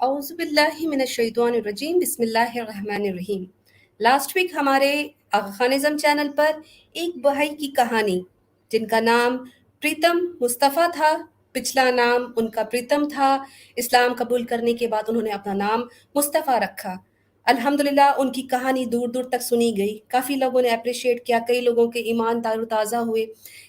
औज़ुबिल्लाहिमिनश्शैतानिर्रजीम बिस्मिल्लाहिर्रहमानिर्रहीम। Last week हमारे आगा Khan ism channel पर एक भाई की कहानी जिनका नाम प्रीतम मुस्तफ़ा था, पिछला नाम उनका प्रीतम था। इस्लाम कबूल करने के बाद उन्होंने अपना नाम मुस्तफ़ा रखा। अल्हम्दुलिल्लाह उनकी कहानी दूर दूर तक सुनी गई, काफ़ी लोगों ने अप्रिशिएट किया, कई लोगों के ईमान ताज़ा हुए,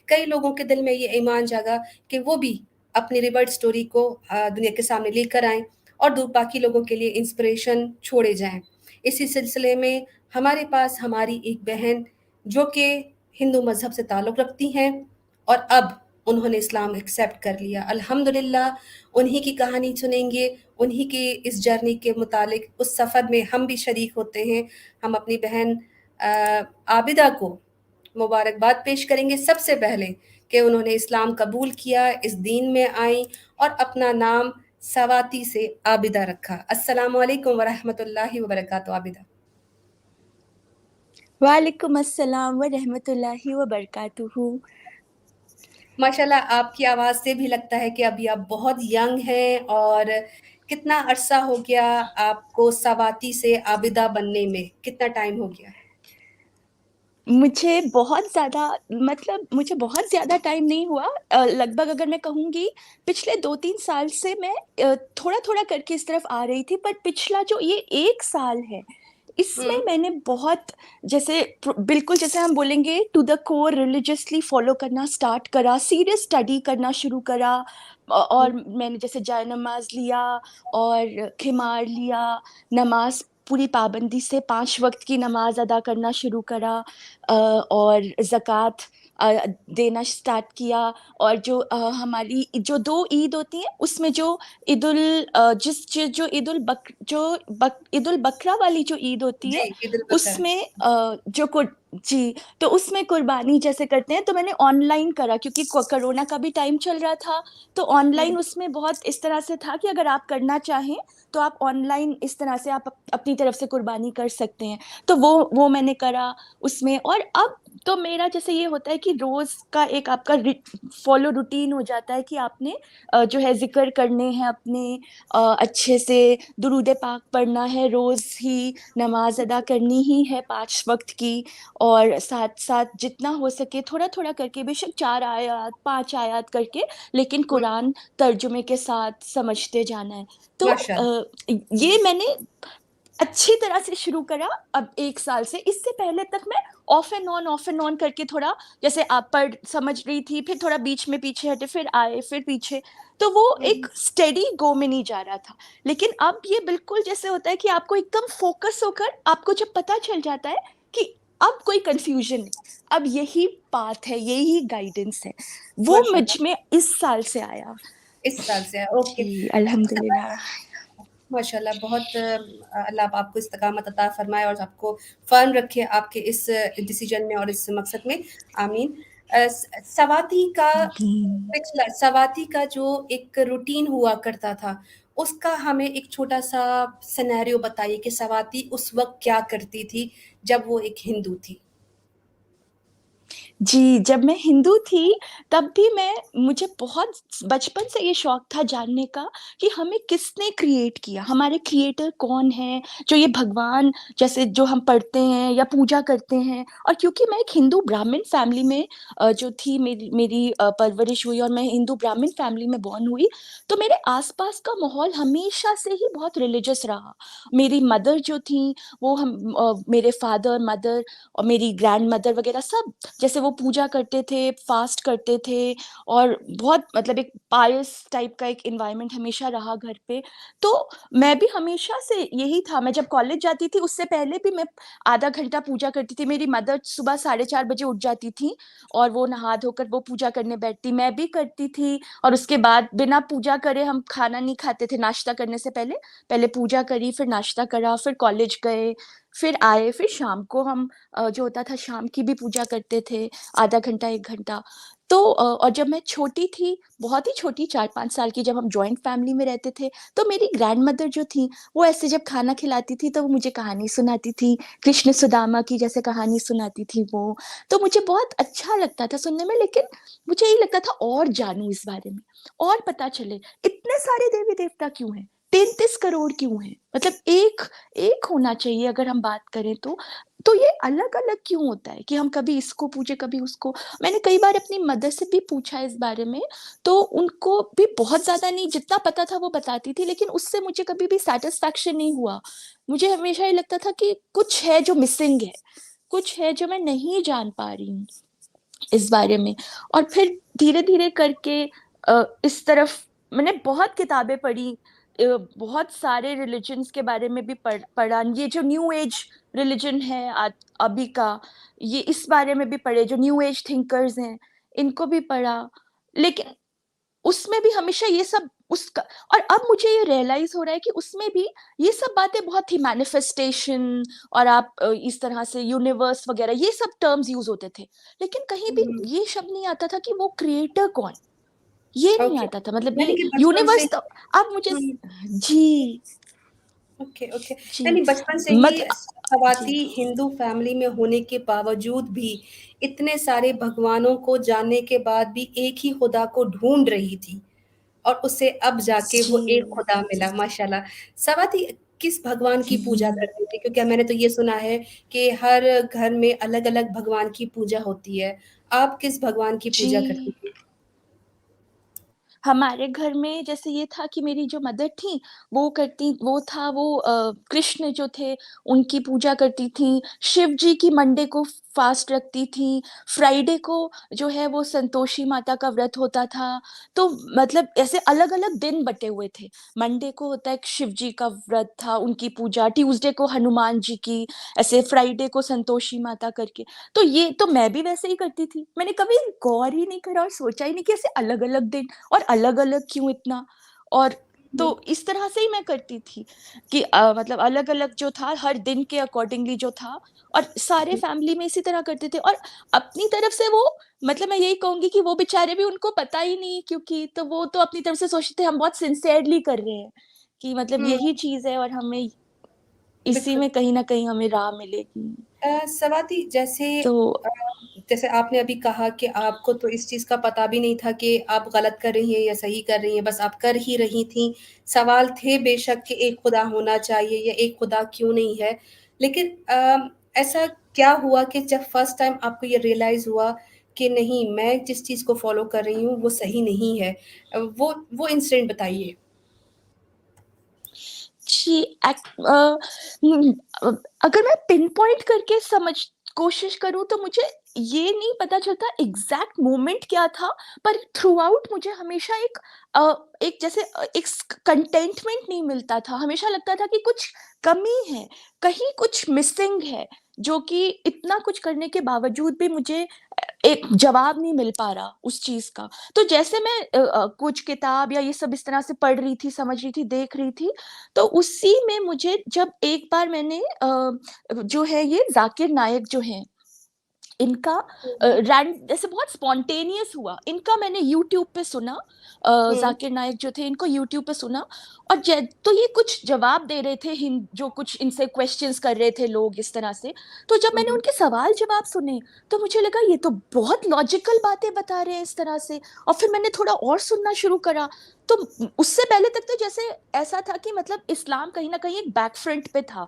कई लोगों के दिल में ये ईमान जागा कि वो भी अपनी रिवर्ट स्टोरी को दुनिया के सामने लेकर आएँ और बाकी लोगों के लिए इंस्पिरेशन छोड़े जाएं। इसी सिलसिले में हमारे पास हमारी एक बहन जो कि हिंदू मज़हब से ताल्लुक़ रखती हैं और अब उन्होंने इस्लाम एक्सेप्ट कर लिया। अल्हम्दुलिल्लाह उन्हीं की कहानी सुनेंगे, उन्हीं की इस जर्नी के मुतालिक उस सफ़र में हम भी शरीक होते हैं। हम अपनी बहन आबिदा को मुबारकबाद पेश करेंगे सबसे पहले कि उन्होंने इस्लाम कबूल किया, इस दीन में आईं और अपना नाम सवाती से आबिदा रखा। अस्सलामु अलैकुम वरहमतुल्लाहि वबरकातुहू आबिदा। वालेकुम अस्सलाम व रहमतुल्लाहि व बरकातुहू। माशाल्लाह आपकी आवाज़ से भी लगता है कि अभी आप बहुत यंग हैं और कितना अरसा हो गया आपको सवाती से आबिदा बनने में? कितना टाइम हो गया? मुझे बहुत ज़्यादा टाइम नहीं हुआ। लगभग अगर मैं कहूँगी पिछले 2-3 साल से मैं थोड़ा-थोड़ा करके इस तरफ आ रही थी, पर पिछला जो ये 1 साल है, इसमें हुँ, मैंने बहुत बिल्कुल जैसे हम बोलेंगे to the core religiously follow करना स्टार्ट करा, सीरियस स्टडी करना शुरू करा। हुँ, और मैंने जैसे जाए नमाज़ लिया और ख़िमार लिया, नमाज़ पूरी पाबंदी से 5 वक़्त की नमाज़ अदा करना शुरू करा, और ज़कात देना स्टार्ट किया। और हमारी जो 2 ईद होती हैं, उसमें जो ईद उल बकरा वाली जो ईद होती जी, है, ईद उल बकर। उसमें जो कुर जी, तो उसमें कुर्बानी जैसे करते हैं, तो मैंने ऑनलाइन करा क्योंकि कोरोना का भी टाइम चल रहा था, तो हुँ, ऑनलाइन उसमें बहुत इस तरह से था कि अगर आप करना चाहें, तो आप ऑनलाइन इस तरह से आप अपनी तरफ से कुर्बानी कर सकते हैं। तो वो मैंने करा उसमें। और अब तो मेरा जैसे ये होता है कि रोज़ का एक आपका फ़ॉलो रूटीन हो जाता है कि आपने जो है ज़िक्र करने हैं अपने, अच्छे से दुरूद पाक पढ़ना है, रोज़ ही नमाज़ अदा करनी ही है 5 वक़्त की, और साथ-साथ जितना हो सके थोड़ा-थोड़ा करके, बेशक 4 आयत, 5 आयत करके, लेकिन हुँ, कुरान तर्जुमे के साथ समझते जाना है। तो माशाअल्लाह। ये मैंने अच्छी तरह से शुरू करा अब 1 साल से। इससे पहले तक मैं ऑफ एंड ऑन करके थोड़ा, जैसे आप पढ़ समझ रही थी, फिर थोड़ा बीच में पीछे हटे, फिर आए, फिर पीछे। तो वो हुँ, एक स्टेडी गो में नहीं जा रहा था। लेकिन अब ये बिल्कुल जैसे होता है कि आपको एकदम फ़ोकस होकर आपको जब पता चल जाता है कि अब कोई कन्फ्यूज़न नहीं, अब यही पाथ है, यही गाइडेंस है। वो मुझ माशाअल्लाह। में इस साल से आया। इस साल से है, ओके। जी, अल्हम्दुलिल्लाह। माशाल्लाह बहुत अल्लाह आपको इस्तिक़ामत अता फ़रमाए और आपको फ़र्म रखे आपके इस डिसीजन में और इस मकसद में, आमीन। आमीन। सवाती का जो एक रूटीन हुआ करता था, उसका हमें एक छोटा-सा सिनेरियो बताइए कि सवाती उस वक़्त क्या करती थी, जब वो एक हिंदू थी? जी, जब मैं हिंदू थी, तब भी मुझे बहुत बचपन से ये शौक था जानने का कि हमें किसने क्रिएट किया, हमारे क्रिएटर कौन हैं? जो ये भगवान जैसे जो हम पढ़ते हैं या पूजा करते हैं। और क्योंकि मैं एक हिंदू ब्राह्मण फैमिली में जो थी, मेरी मेरी परवरिश हुई और मैं हिंदू ब्राह्मण फैमिली में बॉर्न हुई, तो मेरे आस-पास का माहौल हमेशा से ही बहुत रिलिजियस रहा। मेरी मदर जो थीं, वो मेरे फादर, मदर और मेरी ग्रैंडमदर वगैरह सब, जैसे वो पूजा करते थे, फास्ट करते थे, और बहुत मतलब एक पायस टाइप का एक एनवायरनमेंट हमेशा रहा घर पे। तो मैं भी हमेशा से यही था, मैं जब कॉलेज जाती थी उससे पहले भी मैं आधा घंटा पूजा करती थी। मेरी मदर सुबह 4:30 बजे उठ जाती थी और वो नहा धोकर वो पूजा करने बैठती, मैं भी करती थी। और उसके बाद बिना पूजा करे हम खाना नहीं खाते थे नाश्ता करने से पहले। पहले पूजा करी, फिर नाश्ता करा, फिर कॉलेज गए, फिर आए, फिर शाम को हम जो होता था शाम की भी पूजा करते थे, आधा घंटा 1 घंटा। तो और जब मैं छोटी थी, बहुत ही छोटी 4-5 साल की, जब हम जॉइंट फैमिली में रहते थे, तो मेरी ग्रैंडमदर जो थीं, वो ऐसे जब खाना खिलाती थी, तो वो मुझे कहानी सुनाती थी, कृष्ण सुदामा की जैसे कहानी सुनाती थी वो। तो मुझे बहुत अच्छा लगता था सुनने में, लेकिन मुझे यही लगता था और जानूँ इस बारे में, और पता चले, इतने सारे देवी-देवता क्यों हैं? 33 करोड़ क्यों हैं? मतलब एक होना चाहिए अगर हम बात करें तो। तो ये अलग-अलग क्यों होता है कि हम कभी इसको पूजे, कभी उसको? मैंने कई बार अपनी मदर से भी पूछा इस बारे में, तो उनको भी बहुत ज़्यादा नहीं, जितना पता था वो बताती थी, लेकिन उससे मुझे कभी भी सैटिस्फैक्शन नहीं हुआ। मुझे हमेशा ये लगता था कि कुछ है जो मिसिंग है, कुछ है जो मैं नहीं जान पा रही हूँ इस बारे में। और फिर धीरे-धीरे करके इस तरफ मैंने बहुत किताबें पढ़ी, बहुत सारे रिलिजन्स के बारे में भी पढ़ा। ये जो न्यू एज रिलिजन है अभी का, ये इस बारे में भी पढ़े, जो न्यू एज थिंकर्स हैं, इनको भी पढ़ा। लेकिन उसमें भी हमेशा ये सब उसका, और अब मुझे ये रियलाइज़ हो रहा है कि उसमें भी ये सब बातें बहुत थी, मैनिफेस्टेशन, और आप इस तरह से यूनिवर्स वगैरह ये सब टर्म्स यूज़ होते थे। लेकिन कहीं भी हुँ, ये शब्द नहीं आता था कि वो क्रिएटर कौन? ये नहीं ओके। आता था, मतलब यानी ये कि बचपन से यूनिवर्स तो ही अब मुझे हुँ, जी, ओके, ओके। जी। यानी बचपन से ही मत जी। सवाती हिंदू फैमिली में होने के बावजूद भी इतने सारे भगवानों को जानने के बाद भी एक ही खुदा को ढूँढ रही थी और उसे अब जाके वो एक जी, खुदा मिला, माशाल्लाह। सवाती किस भगवान की पूजा हुँ, करती थी? क्योंकि मैंने तो ये सुना है कि हर घर में अलग-अलग भगवान की पूजा होती है। आप किस भगवान की पूजा करती जी। थी? हमारे घर में जैसे ये था कि मेरी जो मदर थी, वो कृष्ण जो थे, उनकी पूजा करती थीं। शिव जी की मंडे को फ़ास्ट रखती थीं। फ्राइडे को जो है वो संतोषी माता का व्रत होता था। तो मतलब ऐसे अलग-अलग दिन बँटे हुए थे। मंडे को होता है शिव जी का व्रत था, उनकी पूजा, ट्यूसडे को हनुमान जी की, ऐसे फ्राइडे को संतोषी माता करके। तो ये तो मैं भी वैसे ही करती थी। मैंने कभी गौर ही नहीं करा और सोचा ही नहीं कि ऐसे अलग-अलग दिन और अलग-अलग क्यों इतना? और तो हुँ, इस तरह से ही मैं करती थी कि मतलब अलग-अलग जो था हर दिन के अकॉर्डिंगली जो था, और सारे हुँ, फैमिली में इसी तरह करते थे। और अपनी तरफ से वो, मतलब मैं यही कहूँगी कि वो बेचारे भी, उनको पता ही नहीं, क्योंकि तो वो तो अपनी तरफ से सोचते थे हम बहुत सिंसियरली कर रहे हैं, कि मतलब हुँ, यही चीज़ है और हमें इसी बिल्कुल। में कहीं न कहीं हमें राह मिलेगी। स्वाति तो अ, जैसे आपने अभी कहा कि आपको तो इस चीज़ का पता भी नहीं था कि आप गलत कर रही हैं या सही कर रही हैं, बस आप कर ही रही थीं। सवाल थे बेशक कि एक खुदा होना चाहिए या एक खुदा क्यों नहीं है। लेकिन ऐसा क्या हुआ कि जब फर्स्ट टाइम आपको ये रियलाइज़ हुआ कि नहीं, मैं जिस चीज़ को फ़ॉलो कर रही हूँ वो सही नहीं है? वो इंसिडेंट बताइए? जी, उम, अ, अगर मैं पिन पॉइंट करके कोशिश करूँ तो मुझे ये नहीं पता चलता एग्ज़ैक्ट मोमेंट क्या था, पर थ्रूआउट मुझे हमेशा एक जैसे एक कंटेंटमेंट नहीं मिलता था। हमेशा लगता था कि कुछ कमी है, कहीं कुछ मिसिंग है, जो कि इतना कुछ करने के बावजूद भी मुझे एक जवाब नहीं मिल पा रहा उस चीज़ का। तो जैसे मैं कुछ किताब या ये सब इस तरह से पढ़ रही थी, समझ रही थी, देख रही थी, तो उसी में मुझे जब एक बार मैंने जो है ये ज़ाकिर नायक जो हैं, इनका हुँ, हुँ। जैसे बहुत स्पॉन्टेनियस हुआ। इनका मैंने यूट्यूब पे सुना, हुँ, ज़ाकिर नायक जो थे, इनको यूट्यूब पे सुना, और जै तो ये कुछ जवाब दे रहे थे, जो कुछ इनसे क्वेश्चन्स कर रहे थे लोग इस तरह से। तो जब हुँ, मैंने हुँ, उनके सवाल-जवाब सुने, तो मुझे लगा ये तो बहुत लॉजिकल बातें बता रहे हैं इस तरह से, और फिर मैंने थोड़ा और सुनना शुरू करा। तो उससे पहले तक तो जैसे ऐसा था कि मतलब इस्लाम कहीं न कहीं एक बैक फ्रंट पे था।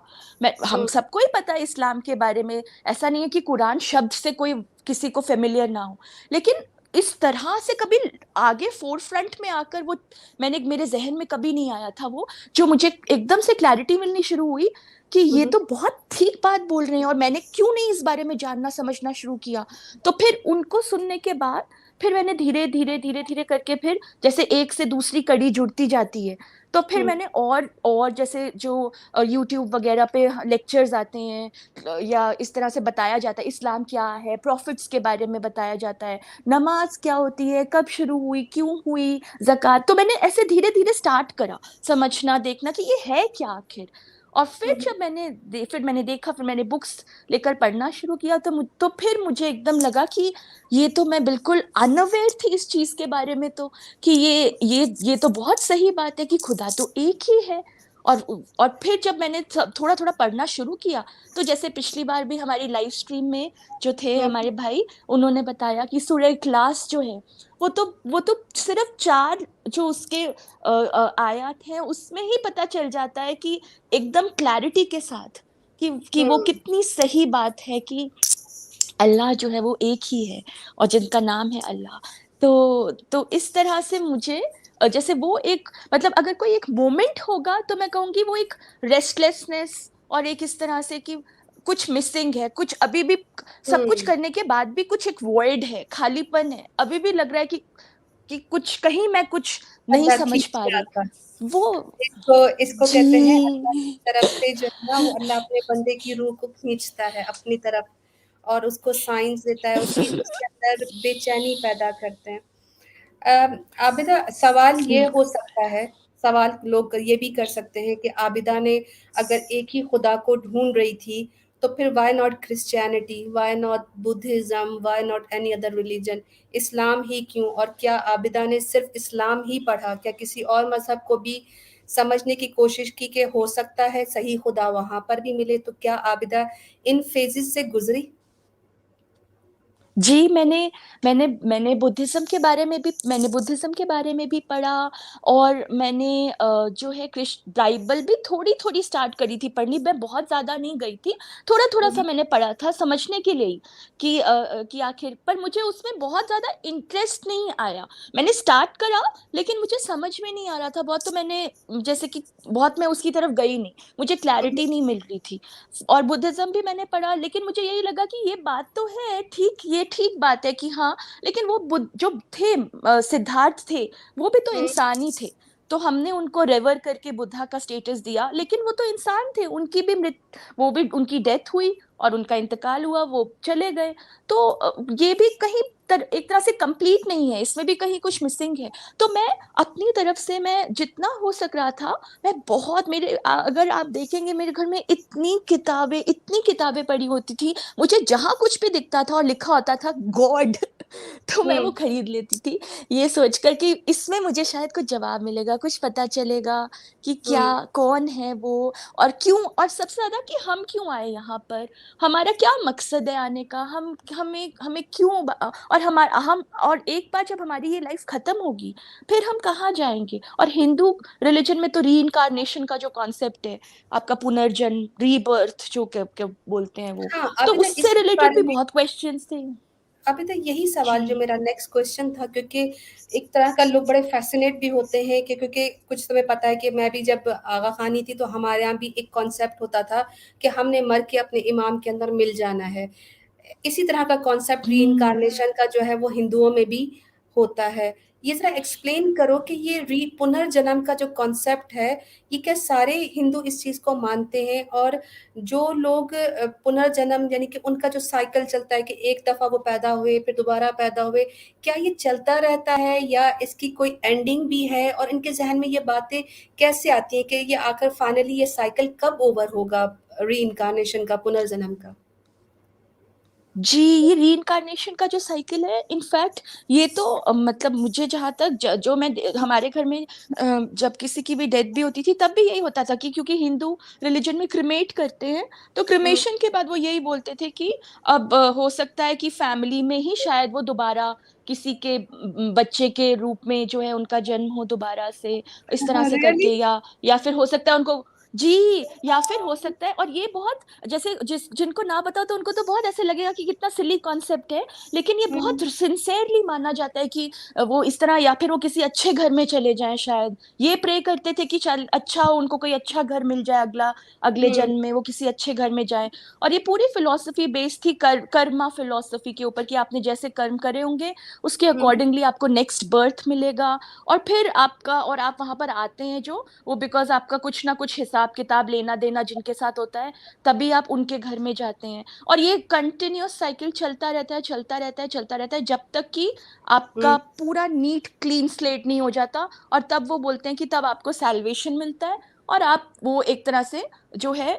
हम हुँ, सबको ही पता है इस्लाम के बारे में, ऐसा नहीं है कि कुरान शब्द से कोई किसी को फ़ैमिलियर ना हो। लेकिन इस तरह से कभी आगे फ़ोरफ्रंट में आकर वो मेरे ज़हन में कभी नहीं आया था वो, जो मुझे एकदम से क्लैरिटी मिलनी शुरू हुई कि हुँ, ये हुँ, तो बहुत ठीक बात बोल रहे हैं, और मैंने क्यों नहीं इस बारे में जानना समझना शुरू किया। तो फिर उनको सुनने के बाद फिर मैंने धीरे-धीरे, धीरे-धीरे करके फिर जैसे एक से दूसरी कड़ी जुड़ती जाती है, तो फिर हुँ, मैंने और जैसे जो यूट्यूब वगैरह पे लेक्चर्स आते हैं, या इस तरह से बताया जाता है इस्लाम क्या है, प्रॉफ़िट्स के बारे में बताया जाता है, नमाज़ क्या होती है, कब शुरू हुई, क्यों हुई, ज़कात, तो मैंने ऐसे धीरे-धीरे स्टार्ट करा समझना, देखना कि ये है क्या आखिर? और हुँ, फिर हुँ। जब मैंने देखा, फिर मैंने बुक्स लेकर पढ़ना शुरू किया, तो फिर मुझे एकदम लगा कि ये तो मैं बिल्कुल अनअवेयर थी इस चीज़ के बारे में, तो कि ये तो बहुत सही बात है कि खुदा तो एक ही है। और फिर जब मैंने थोड़ा-थोड़ा पढ़ना शुरू किया, तो जैसे पिछली बार भी हमारी लाइव स्ट्रीम में जो थे हुँ, हमारे भाई, उन्होंने बताया कि सूरह इखलास जो है, वो तो सिर्फ़ 4 जो उसके आयत हैं, उसमें ही पता चल जाता है कि एकदम क्लैरिटी के साथ कि वो हुँ, कितनी सही बात है कि अल्लाह जो है वो एक ही है और जिनका नाम है अल्लाह। तो इस तरह से मुझे जैसे वो एक मतलब अगर कोई एक मोमेंट होगा तो मैं कहूँगी वो एक रेस्टलेसनेस और एक इस तरह से कि कुछ मिसिंग है, कुछ अभी भी सब कुछ हुँ। करने के बाद भी कुछ एक वॉइड है, खालीपन है। अभी भी लग रहा है कि कुछ कहीं मैं कुछ नहीं अल्लाह समझ ठीक पा से रही। आता। वो इसको इसको कहते हैं अल्लाह जी। की तरफ से जो है ना वो अल्लाह अपने बंदे की रूह को खींचता है अपनी तरफ और उसको साइंस देता है, उसके अंदर बेचैनी पैदा करते हैं। आबिदा सवाल ये जी। हो सकता है, सवाल लोग ये भी कर सकते हैं कि आबिदा ने अगर एक ही खुदा को ढूँढ रही थी, तो फिर why not Christianity, why not Buddhism, why not any other religion? Islam ही क्यों? और क्या आबिदा ने सिर्फ़ इस्लाम ही पढ़ा? क्या किसी और मज़हब को भी समझने की कोशिश की कि हो सकता है सही खुदा वहाँ पर भी मिले? तो क्या आबिदा इन फ़ेज़ेज़ से गुज़री? जी, मैंने बुद्धिज़्म के बारे में भी पढ़ा और मैंने जो है बाइबल भी थोड़ी-थोड़ी स्टार्ट करी थी पढ़नी, मैं बहुत ज़्यादा नहीं गई थी। हुँ, थोड़ा-थोड़ा सा हुँ। मैंने पढ़ा था समझने के लिए ही कि आखिर पर मुझे उसमें बहुत ज़्यादा इंटरेस्ट नहीं आया। मैंने स्टार्ट करा लेकिन मुझे समझ में नहीं आ रहा था बहुत तो मैंने जैसे कि बहुत मैं उसकी तरफ गई नहीं, मुझे हुँ, हुँ। क्लैरिटी नहीं मिल रही थी। और बुद्धिज़्म भी मैंने पढ़ा लेकिन मुझे यही लगा कि ये बात तो है ठीक, ये ठीक बात है कि हाँ, लेकिन वो जो थे सिद्धार्थ थे, वो भी तो हुँ, इंसान ही थे। तो हमने उनको रेवर करके बुद्धा का स्टेटस दिया, लेकिन वो तो इंसान थे, वो भी उनकी डेथ हुई और उनका इंतकाल हुआ, वो चले गए। तो ये भी कहीं एक तरह से कंप्लीट नहीं है, इसमें भी कहीं कुछ मिसिंग है। तो मैं अपनी तरफ से मैं जितना हो सक रहा था मैं बहुत अगर आप देखेंगे मेरे घर में इतनी किताबें पड़ी होती थी, मुझे जहाँ कुछ भी दिखता था और लिखा होता था गॉड तो मैं वो हुँ, खरीद लेती थी, ये सोचकर कि इसमें मुझे शायद कुछ जवाब मिलेगा, कुछ पता चलेगा कि क्या हुँ, कौन है वो और क्यों और सबसे ज़्यादा कि हम क्यों आए यहाँ पर? हमारा क्या मकसद है आने का? हम हमें हमें क्यों और हम और एक बार जब हमारी ये लाइफ़ खत्म होगी, फिर हम कहाँ जाएँगे? और हिंदू रिलिजन में तो रीइन्कार्नेशन का जो कॉन्सेप्ट है, आपका पुनर्जन्म, रीबर्थ जो क्या बोलते हैं वो, हाँ, तो अभी ना उससे इसी के रिलेटेड बारे भी में बहुत क्वेश्चन्स थे। अभी तो यही सवाल जो जी। मेरा नेक्स्ट क्वेश्चन था क्योंकि एक तरह का लोग बड़े फ़ैसिनेट भी होते हैं कि क्योंकि कुछ तुम्हें पता है कि मैं भी जब आगा खानी थी तो हमारे यहाँ भी एक कॉन्सेप्ट होता था कि हमने मर के अपने इमाम के अंदर मिल जाना है। इसी तरह का कॉन्सेप्ट हुँ। रीइन्कार्नेशन का जो है वो हिंदुओं में भी होता है। ये ज़रा एक्सप्लेन करो कि ये री पुनर्जन्म का जो कॉन्सेप्ट है, ये क्या सारे हिंदू इस चीज़ को मानते हैं? और जो लोग पुनर्जन्म यानी कि उनका जो साइकिल चलता है कि एक दफ़ा वो पैदा हुए, फिर दोबारा पैदा हुए, क्या ये चलता रहता है या इसकी कोई एंडिंग भी है? और इनके ज़हन में ये बातें कैसे आती हैं कि ये आखिर फाइनली ये साइकिल कब ओवर होगा रीइन्कार्नेशन का, पुनर्जन्म का? जी, ये रीइन्कार्नेशन का जो साइकिल है इनफैक्ट ये तो मतलब मुझे जहाँ तक ज जो मैं दे हमारे घर में जब किसी की भी डेथ भी होती थी तब भी यही होता था कि क्योंकि हिंदू रिलिजन में क्रिमेट करते हैं, तो हुँ, क्रिमेशन के बाद वो यही बोलते थे कि अब हो सकता है कि फैमिली में ही शायद वो दोबारा किसी के बच्चे के रूप में जो है उनका जन्म हो दोबारा से, इस तरह से रियली? करके या फिर हो सकता है उनको जी, या फिर हो सकता है और ये बहुत जैसे जिनको ना पता हो तो उनको तो बहुत ऐसे लगेगा कि कितना सिली कॉन्सेप्ट है, लेकिन ये हुँ, बहुत सिंसियरली माना जाता है कि वो इस तरह या फिर वो किसी अच्छे घर में चले जाएँ शायद। ये प्रे करते थे कि चल अच्छा हो उनको कोई अच्छा घर मिल जाए अगले हुँ, जन्म में वो किसी अच्छे घर में जाएँ। और ये पूरी फिलॉसफी बेस्ड थी कर्मा फिलॉसफी के ऊपर कि आपने जैसे कर्म करे होंगे, उसके हुँ, अकॉर्डिंगली आपको नेक्स्ट बर्थ मिलेगा और फिर आप वहाँ पर आते हैं जो वो बिकॉज़ आपका कुछ ना कुछ हिसाब-किताब लेना-देना जिनके साथ होता है, तभी आप उनके घर में जाते हैं। और ये कंटिन्यूअस साइकिल चलता रहता है, चलता रहता है, चलता रहता है, जब तक कि हुँ। आपका पूरा नीट क्लीन स्लेट नहीं हो जाता और तब वो बोलते हैं कि तब आपको सैल्वेशन मिलता है और आप वो एक तरह से जो है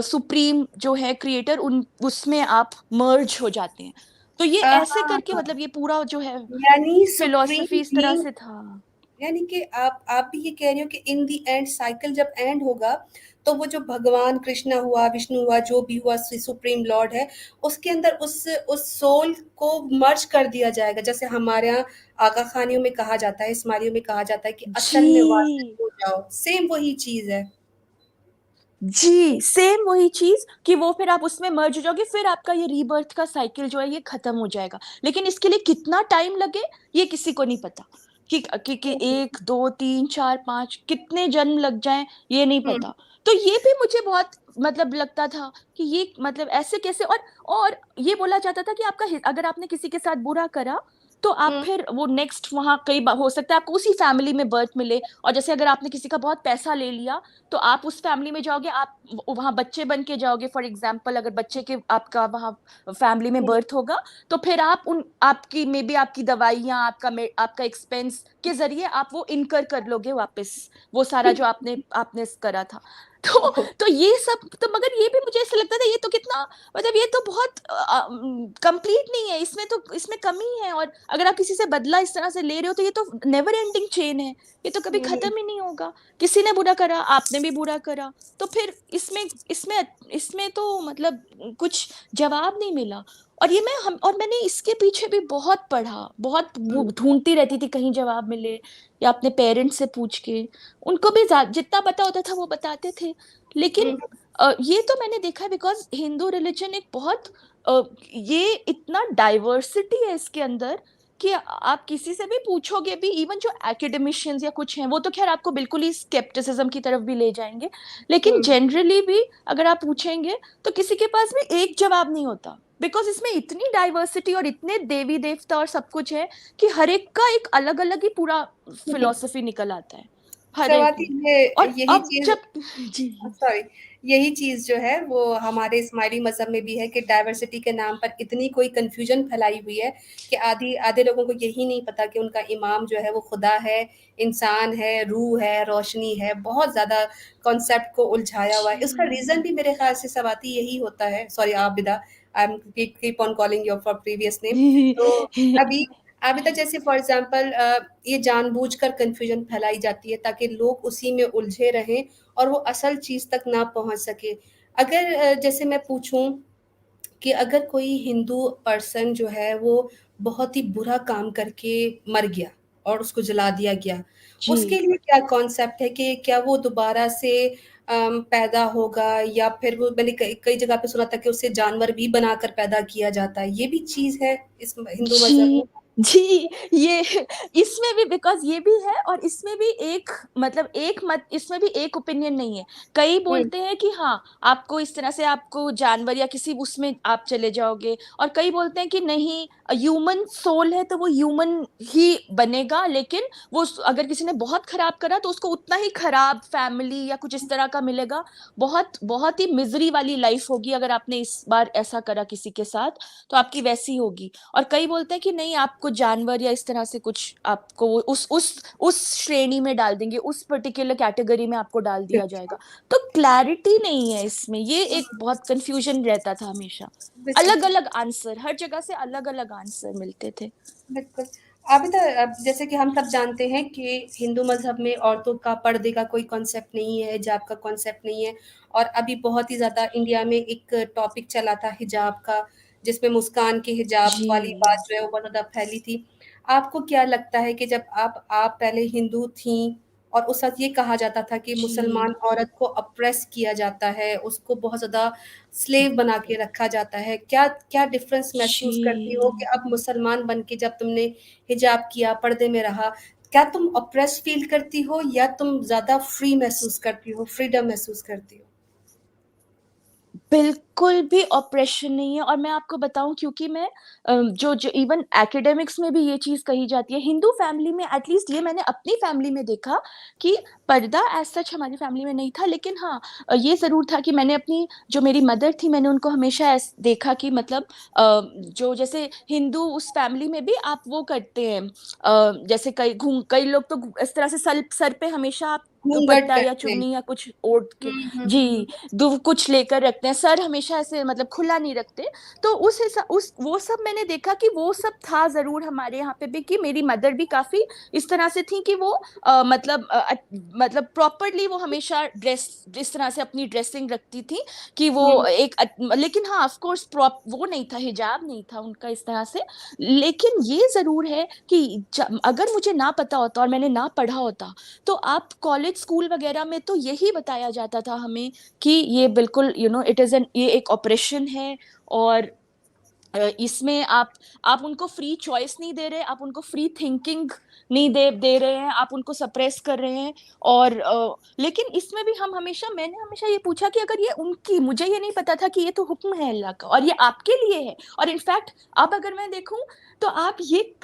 सुप्रीम जो है क्रिएटर उन उसमें आप मर्ज हो जाते हैं। तो ये ऐसे करके हाँ, मतलब ये पूरा जो है यानी सुप्रीम फिलॉसफी इस तरह बीइंग से था। यानी कि आप भी ये कह रही हो कि इन द एंड साइकिल जब एंड होगा, तो वो जो भगवान कृष्णा हुआ, विष्णु हुआ, जो भी हुआ सुप्रीम लॉर्ड है, उसके अंदर उस सोल को मर्ज कर दिया जाएगा। जैसे हमारे यहाँ आगा खानियों में कहा जाता है, इस्माइलियों में कहा जाता है कि असल में वासिल जी, हो जाओ, सेम वही चीज़ है। जी, सेम वही चीज़ कि वो फिर आप उसमें मर्ज हो जाओगे, फिर आपका ये रीबर्थ का साइकिल जो है ये खत्म हो जाएगा। लेकिन इसके लिए कितना टाइम लगे, ये किसी को नहीं पता कि हुँ, 1, 2, 3, 4, 5 कितने जन्म लग जाएँ, ये नहीं हुँ, पता। तो ये भी मुझे बहुत मतलब लगता था कि ये मतलब ऐसे कैसे। और ये बोला जाता था कि आपका अगर आपने किसी के साथ बुरा करा, तो आप हुँ, फिर वो नेक्स्ट वहाँ कई बा हो सकता है आपको उसी फैमिली में बर्थ मिले। और जैसे अगर आपने किसी का बहुत पैसा ले लिया, तो आप उस फैमिली में जाओगे, आप वहाँ बच्चे बन के जाओगे। फॉर एग्जाम्पल अगर बच्चे के आपका वहाँ फैमिली में हुँ, बर्थ होगा, तो फिर आप उन आपकी मे बी आपकी दवाइयाँ, आपका एक्सपेंस के ज़रिए आप वो इनकर कर लोगे वापस, वो सारा जो आपने आपने करा था। तो हुँ, तो ये सब तो मगर ये भी मुझे ऐसा लगता था ये तो कितना मतलब ये तो बहुत कंप्लीट नहीं है, इसमें कमी है। और अगर आप किसी से बदला इस तरह से ले रहे हो, तो ये तो नेवर एंडिंग चेन है, ये तो कभी हुँ, खत्म ही नहीं होगा। किसी ने बुरा करा, आपने भी बुरा करा, तो फिर इसमें इसमें तो मतलब कुछ जवाब नहीं मिला। और ये मैंने इसके पीछे भी बहुत पढ़ा, बहुत हुँ, ढूँढती रहती थी कहीं जवाब मिले, या अपने पेरेंट्स से पूछ के, उनको भी जितना पता होता था वो बताते थे। लेकिन हुँ, ये तो मैंने देखा है बिकॉज़ हिंदू रिलिजन एक बहुत ये इतना डाइवर्सिटी है इसके अंदर कि आप किसी से भी पूछोगे भी, इवन जो एकेडमिशियंस या कुछ हैं, वो तो ख़ैर आपको बिल्कुल ही स्केप्टिसिज़्म की तरफ भी ले जाएँगे। लेकिन हुँ, जनरली भी अगर आप पूछेंगे, तो किसी के पास भी एक जवाब नहीं होता। बिकॉज़ इसमें इतनी डाइवर्सिटी और इतने देवी-देवता और सब कुछ है कि हर एक का एक अलग-अलग ही पूरा हुँ। फिलॉसफी निकल आता है, हर एक स्वाति, में। ये और यही अब चीज़, जब जी। सॉरी, यही चीज़ जो है वो हमारे इस्माइली मज़हब में भी है कि डाइवर्सिटी के नाम पर इतनी कोई कन्फ्यूजन फैलाई हुई है कि आधी आधे लोगों को यही नहीं पता कि उनका इमाम जो है वो खुदा है, इंसान है, रूह है, रोशनी है। बहुत ज़्यादा कॉन्सेप्ट को उलझाया हुआ है। इसका रीज़न जी। भी मेरे ख़्याल से स्वाति यही होता है। Sorry Abida, I am keep on calling you for previous name. तो अभी आबिदा, जैसे फॉर एग्ज़ाम्पल ये जानबूझकर कन्फ्यूजन फैलाई जाती है ताकि लोग उसी में उलझे रहें और वो असल चीज़ तक ना पहुँच सके। अगर जैसे मैं पूछूँ कि अगर कोई हिंदू पर्सन जो है वो बहुत ही बुरा काम करके मर गया और उसको जला दिया गया, उसके जी, लिए क्या कॉन्सेप्ट है कि क्या वो दोबारा से पैदा होगा, या फिर वो मैंने कई कई जगह पे सुना था कि उसे जानवर भी बनाकर पैदा किया जाता है। ये भी चीज़ है इस हिंदू मज़हब में? जी, जी, ये इसमें भी बिकॉज़ ये भी है और इसमें भी एक मतलब एक मत इसमें भी एक ओपिनियन नहीं है। कई हुँ, बोलते हैं कि हाँ, आपको इस तरह से आपको जानवर या किसी उसमें आप चले जाओगे, और कई बोलते हैं कि नहीं, ह्यूमन सोल है तो वो ह्यूमन ही बनेगा, लेकिन वो अगर किसी ने बहुत खराब करा तो उसको उतना ही खराब फैमिली या कुछ इस तरह का मिलेगा। बहुत बहुत ही मिज़री वाली लाइफ़ होगी अगर आपने इस बार ऐसा करा किसी के साथ, तो आपकी वैसी होगी। और कई बोलते हैं कि नहीं, आपको जानवर या इस तरह से कुछ आपको उस श्रेणी में डाल देंगे, उस पर्टिकुलर कैटेगरी में आपको डाल दिया जाएगा। तो क्लैरिटी नहीं है इसमें, ये एक बहुत कन्फ्यूजन रहता था हमेशा। बिल्कुल। अलग-अलग आंसर, हर जगह से अलग-अलग आंसर मिलते थे। बिल्कुल। आबिदा, अब जैसे कि हम सब जानते हैं कि हिंदू मज़हब में औरतों का पर्दे का कोई कॉन्सेप्ट नहीं है, हिजाब का कॉन्सेप्ट नहीं है, और अभी बहुत ही ज़्यादा इंडिया में एक टॉपिक चला था हिजाब का, जिसमें मुस्कान के हिजाब वाली जी, बात जो है वो बहुत ज़्यादा फैली थी। आपको क्या लगता है कि जब आप पहले हिंदू थीं और उस वक़्त ये कहा जाता था कि मुसलमान जी, औरत को ऑप्रेस किया जाता है, उसको बहुत ज़्यादा स्लेव बना के रखा जाता है। क्या क्या डिफ़रेंस महसूस करती हो जी। कि अब मुसलमान बन के जब तुमने हिजाब किया, पर्दे में रहा, क्या तुम ऑप्रेस फ़ील करती हो या तुम ज़्यादा फ्री महसूस करती हो, फ्रीडम महसूस करती हो? बिल्कुल भी ऑपरेशन नहीं है। और मैं आपको बताऊँ, क्योंकि मैं जो इवन एकेडमिक्स में भी ये चीज़ कही जाती है, हिंदू फैमिली में एटलीस्ट ये मैंने अपनी फैमिली में देखा कि पर्दा एज़ सच हमारी फैमिली में नहीं था। लेकिन हाँ, ये ज़रूर था कि मैंने अपनी जो मेरी मदर थी, मैंने उनको हमेशा देखा कि मतलब जो जैसे हिंदू उस फैमिली में भी आप वो करते हैं, जैसे कई लोग तो इस तरह से सर पे हमेशा आप घूँघट दुपट्टा या करते हैं। चुन्नी या कुछ ओढ़ हुँ, के, हुँ, हुँ, हुँ। जी, कुछ लेकर रखते हैं, सर हमेशा हमेशा ऐसे मतलब खुला नहीं रखते। तो उस वो सब मैंने देखा कि वो सब था जरूर हमारे यहाँ पे भी, कि मेरी मदर भी काफी इस तरह से थी कि वो मतलब प्रॉपरली वो हमेशा ड्रेस इस तरह से अपनी ड्रेसिंग रखती थी कि वो लेकिन हाँ ऑफ कोर्स वो नहीं था, हिजाब नहीं था उनका इस तरह से। लेकिन ये जरूर है कि अगर मुझे ना पता होता और मैंने ना पढ़ा होता, तो आप कॉलेज स्कूल वगैरह में तो यही बताया जाता था हमें कि ये बिल्कुल इट इज एन ये एक ऑपरेशन है, और इसमें आप उनको फ्री चॉइस नहीं दे रहे, आप उनको फ्री थिंकिंग नहीं दे रहे हैं, आप उनको सप्रेस कर रहे हैं। और लेकिन इसमें भी मैंने हमेशा ये पूछा कि अगर ये उनकी, मुझे ये नहीं पता था कि ये तो हुक्म है अल्लाह का और ये आपके लिए है। और इनफैक्ट अब अगर मैं देखूं तो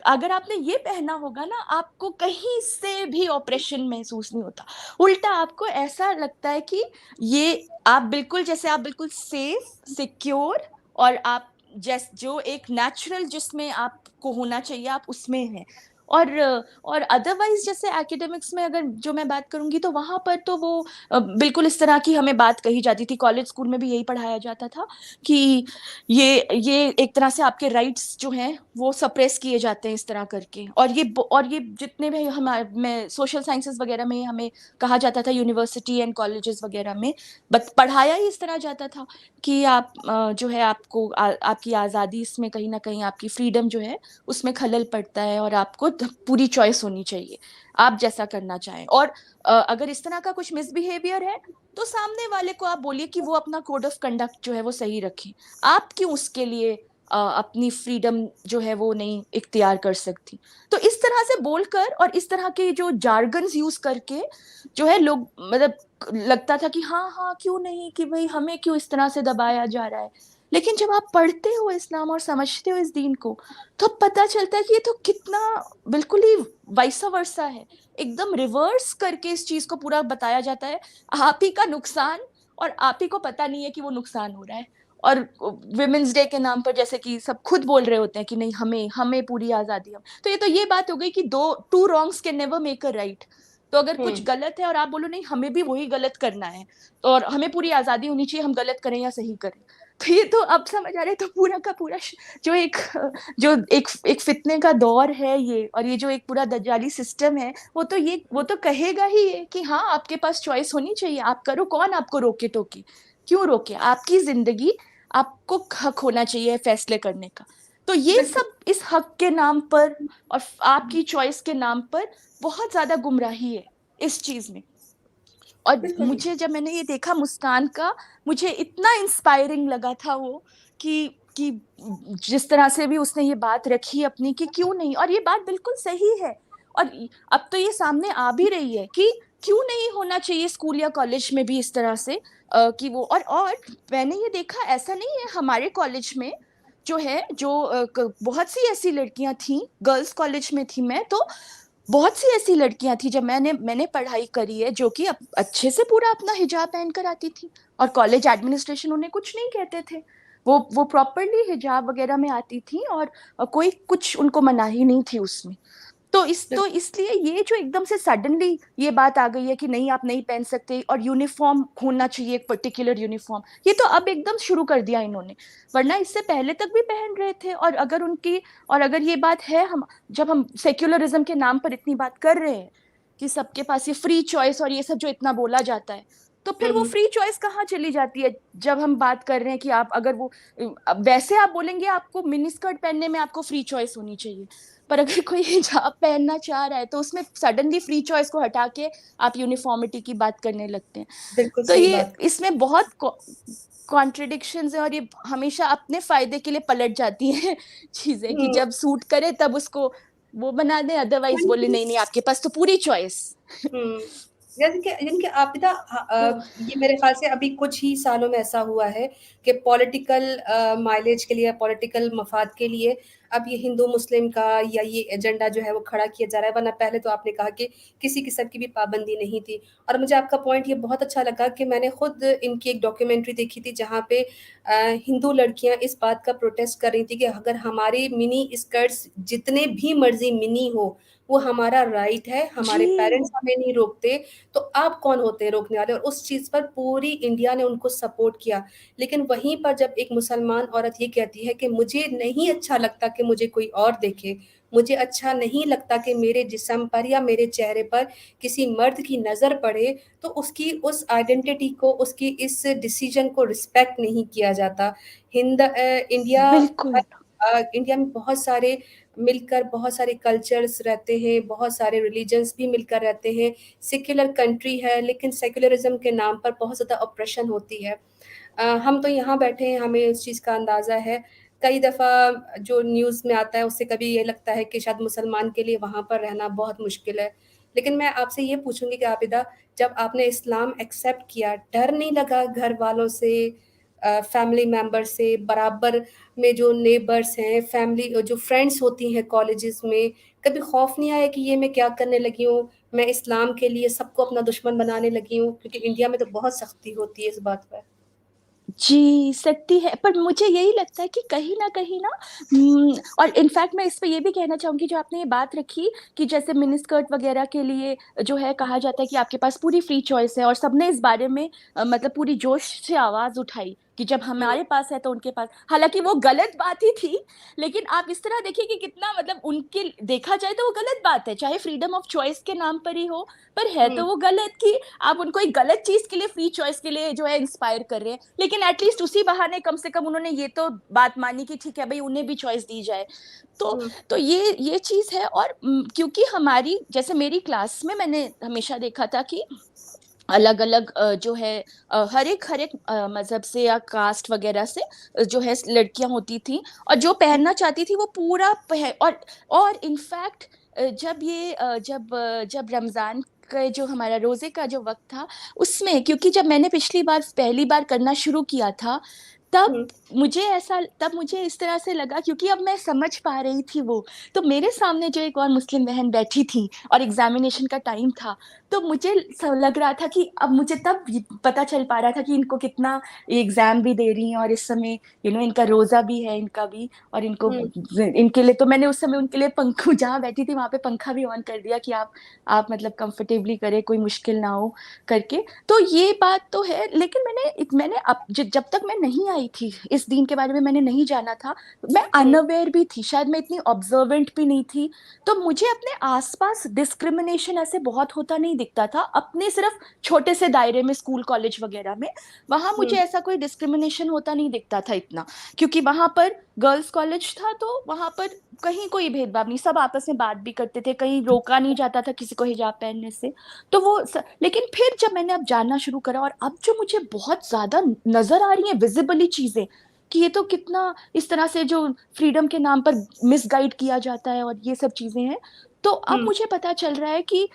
अगर आपने ये पहना होगा ना, आपको कहीं से भी ऑपरेशन महसूस नहीं होता। उल्टा आपको ऐसा लगता है कि ये आप बिल्कुल सेफ, सिक्योर, और आप जो एक नेचुरल जिसमें आपको होना चाहिए आप उसमें हैं। और अदरवाइज जैसे एकेडमिक्स में अगर जो मैं बात करूंगी तो वहां पर तो वो बिल्कुल इस तरह की हमें बात कही जाती थी। कॉलेज स्कूल में भी यही पढ़ाया जाता था कि ये एक तरह से आपके राइट्स जो हैं वो सप्रेस किए जाते हैं इस तरह करके। और ये जितने भी हमारे में सोशल साइंसेस वगैरह में हमें कहा जाता था, यूनिवर्सिटी एंड कॉलेजेस वगैरह में पढ़ाया ही इस तरह जाता था कि आप जो है आपको आपकी आज़ादी, इसमें कहीं ना कहीं आपकी फ्रीडम जो है उसमें खलल पड़ता है, और आपको पूरी चॉइस होनी चाहिए, आप जैसा करना चाहें। और अगर इस तरह का कुछ मिसबिहेवियर है तो सामने वाले को आप बोलिए कि वो अपना कोड ऑफ कंडक्ट जो है वो सही रखे। आप क्यों उसके लिए अपनी फ्रीडम जो है वो नहीं इख्तियार कर सकती? तो इस तरह से बोलकर और इस तरह के जो जार्गन्स यूज करके जो है लोग मतलब लगता था कि हाँ हाँ क्यों नहीं, कि भाई हमें क्यों इस तरह से दबाया जा रहा है। लेकिन जब आप पढ़ते हो इस्लाम और समझते हो इस दीन को, तो पता चलता है कि ये तो कितना बिल्कुल ही वाइसा वर्सा है, एकदम रिवर्स करके इस चीज को पूरा बताया जाता है। आप ही का नुकसान, और आप ही को पता नहीं है कि वो नुकसान हो रहा है। और विमेंस डे के नाम पर जैसे कि सब खुद बोल रहे होते हैं कि नहीं, हमें हमें पूरी आजादी। हम तो ये बात हो गई कि two wrongs can never make a right. तो अगर कुछ गलत है और आप बोलो नहीं हमें भी वही गलत करना है और हमें पूरी आजादी होनी चाहिए, हम गलत करें या सही करें, तो ये तो अब समझ आ रहे तो पूरा का पूरा जो एक फितने का दौर है ये, और ये जो एक पूरा दज्जाली सिस्टम है, वो तो कहेगा ही ये कि हाँ आपके पास चॉइस होनी चाहिए, आप करो, कौन आपको रोके टोके? क्यों रोके? आपकी जिंदगी, आपको हक होना चाहिए फैसले करने का। तो ये सब इस हक के नाम पर और आपकी चॉइस के नाम पर बहुत ज्यादा गुमराही है इस चीज में। और मुझे जब मैंने ये देखा मुस्कान का, मुझे इतना इंस्पायरिंग लगा था वो कि जिस तरह से भी उसने ये बात रखी अपनी कि क्यों नहीं, और ये बात बिल्कुल सही है। और अब तो ये सामने आ भी रही है कि क्यों नहीं होना चाहिए स्कूल या कॉलेज में भी इस तरह से कि वो और मैंने ये देखा ऐसा नहीं है हमारे कॉलेज में जो है बहुत सी ऐसी लड़कियां थी, गर्ल्स कॉलेज में थी मैं तो, बहुत सी ऐसी लड़कियां थी जब मैंने पढ़ाई करी है जो कि अच्छे से पूरा अपना हिजाब पहन कर आती थी, और कॉलेज एडमिनिस्ट्रेशन उन्हें कुछ नहीं कहते थे। वो प्रॉपरली हिजाब वगैरह में आती थी, और कोई कुछ उनको मनाही नहीं थी उसमें। तो इसलिए ये जो एकदम से सडनली ये बात आ गई है कि नहीं आप नहीं पहन सकते और यूनिफॉर्म होना चाहिए, एक पर्टिकुलर यूनिफॉर्म, ये तो अब एकदम शुरू कर दिया इन्होंने, वरना इससे पहले तक भी पहन रहे थे। और अगर ये बात है, जब हम सेक्युलरिज्म के नाम पर इतनी बात कर रहे हैं कि सबके पास ये फ्री चॉइस और ये सब जो इतना बोला जाता है, तो फिर वो फ्री चॉइस कहाँ चली जाती है जब हम बात कर रहे हैं कि आप अगर वो वैसे आप बोलेंगे आपको मिनी स्कर्ट पहनने में आपको फ्री चॉइस होनी चाहिए, पर अगर कोई हिजाब पहनना चाह रहा है तो उसमें सडनली फ्री चॉइस को हटा के आप यूनिफॉर्मिटी की बात करने लगते हैं। तो ये इसमें बहुत कॉन्ट्रडिक्शंस है, और ये हमेशा अपने फायदे के लिए पलट जाती हैं चीजें कि जब सूट करे तब उसको वो बना दे, अदरवाइज बोले नहीं नहीं आपके पास तो पूरी चॉइस। यानी कि आपदा ये मेरे ख्याल से अभी कुछ ही सालों में ऐसा हुआ है कि पॉलिटिकल माइलेज के लिए, पॉलिटिकल मफाद के लिए अब ये हिंदू मुस्लिम का या ये एजेंडा जो है वो खड़ा किया जा रहा है, वरना पहले तो आपने कहा कि किसी किस्म की भी पाबंदी नहीं थी। और मुझे आपका पॉइंट ये बहुत अच्छा लगा कि मैंने खुद इनकी एक डॉक्यूमेंट्री देखी थी जहाँ पे हिंदू लड़कियां इस बात का प्रोटेस्ट कर रही थी कि अगर हमारी मिनी स्कर्ट्स जितने भी मर्जी मिनी हो, वो हमारा राइट है, हमारे जी पेरेंट्स हमें नहीं रोकते, तो आप कौन होते हैं रोकने वाले। और उस चीज़ पर पूरी इंडिया ने उनको सपोर्ट किया। लेकिन वहीं पर जब एक मुसलमान औरत ये कहती है कि मुझे नहीं अच्छा लगता कि मुझे कोई और देखे, मुझे अच्छा नहीं लगता कि मेरे जिस्म पर या मेरे चेहरे पर किसी मर्द की नज़र पड़े, तो उसकी उस आइडेंटिटी को, उसकी इस डिसीजन को रिस्पेक्ट नहीं किया जाता। बिल्कुल। इंडिया में बहुत सारे मिलकर बहुत सारे कल्चर्स रहते हैं, बहुत सारे रिलीजन्स भी मिलकर रहते हैं। सेक्युलर कंट्री है, लेकिन सेक्युलरिज्म के नाम पर बहुत ज़्यादा ऑपरेशन होती है। हम तो यहाँ बैठे हैं, हमें उस चीज़ का अंदाज़ा है। कई दफ़ा जो न्यूज़ में आता है उससे कभी ये लगता है कि शायद मुसलमान के लिए वहाँ पर रहना बहुत मुश्किल है। लेकिन मैं आपसे ये पूछूँगी कि आबिदा, जब आपने इस्लाम एक्सेप्ट किया, डर नहीं लगा घर वालों से, फैमिली मेंबर से, बराबर में जो नेबर्स हैं, फैमिली जो फ्रेंड्स होती हैं कॉलेजेस में, कभी खौफ नहीं आया कि ये मैं क्या करने लगी हूँ? मैं इस्लाम के लिए सबको अपना दुश्मन बनाने लगी हूँ? क्योंकि इंडिया में तो बहुत सख्ती होती है इस बात पर। जी, सकती है, पर मुझे यही लगता है कि कहीं न कहीं ना और इनफैक्ट मैं इस पे ये भी कहना चाहूँगी, जो आपने ये बात रखी कि जैसे मिनी स्कर्ट वग़ैरह के लिए जो है कहा जाता है कि आपके पास पूरी फ्री चॉइस है, और सबने इस बारे में मतलब पूरी जोश से आवाज़ उठाई कि जब हुँ, हमारे पास है तो उनके पास। हालाँकि वो गलत बात ही थी, लेकिन आप इस तरह देखिए कि कितना मतलब उनके देखा जाए तो वो गलत बात है, चाहे फ्रीडम ऑफ चॉइस के नाम पर ही हो, पर है हुँ, तो वो गलत कि आप उनको एक गलत चीज़ के लिए फ्री चॉइस के लिए जो है इंस्पायर कर रहे हैं। लेकिन एटलीस्ट उसी बहाने कम से कम उन्होंने ये तो बात मानी कि ठीक है भई, उन्हें भी चॉइस दी जाए। तो हुँ, तो ये चीज़ है। और क्योंकि हमारी जैसे मेरी क्लास में मैंने हमेशा देखा था कि अलग-अलग जो है हर एक मज़हब से या कास्ट वग़ैरह से जो है लड़कियाँ होती थीं, और जो पहनना चाहती थी वो पूरा और इनफैक्ट जब रमज़ान का जो हमारा रोज़े का जो वक़्त था, उसमें क्योंकि जब मैंने पिछली बार पहली बार करना शुरू किया था, हुँ, तब मुझे इस तरह से लगा, क्योंकि अब मैं समझ पा रही थी वो, तो मेरे सामने जो एक और मुस्लिम बहन बैठी थी और एग्ज़ामिनेशन का टाइम था, तो मुझे लग रहा था कि अब मुझे तब पता चल पा रहा था कि इनको कितना एग्जाम भी दे रही हैं, और इस समय इनका रोजा भी है, इनका भी, और इनको हुँ, इनके लिए तो मैंने उस समय उनके लिए पंखा, जहाँ बैठी थी वहां पे पंखा भी ऑन कर दिया कि आप मतलब कंफर्टेबली करें, कोई मुश्किल ना हो करके। तो ये बात तो है, लेकिन मैंने अब जब तक मैं नहीं आई थी, इस दीन के बारे में मैंने नहीं जाना था, मैं हुँ, अनअवेयर भी थी, शायद मैं इतनी ऑब्जर्वेंट भी नहीं थी, तो मुझे अपने आसपास डिस्क्रिमिनेशन ऐसे बहुत होता नहीं दिखता था, अपने सिर्फ छोटे से दायरे में स्कूल कॉलेज वगैरह में, वहां मुझे हुँ, ऐसा कोई डिस्क्रिमिनेशन होता नहीं दिखता था इतना, क्योंकि वहां पर गर्ल्स कॉलेज था, तो वहां पर कहीं कोई भेदभाव नहीं, सब आपस में बात भी करते थे, कहीं रोका नहीं जाता था किसी को हिजाब पहनने से। तो लेकिन फिर जब मैंने अब जानना शुरू करा, और अब जो मुझे बहुत ज्यादा नजर आ रही है विजिबली चीजें, कि ये तो कितना इस तरह से जो फ्रीडम के नाम पर मिसगाइड किया जाता है, और ये सब चीजें हैं, तो अब हुँ, मुझे पता चल रहा है कि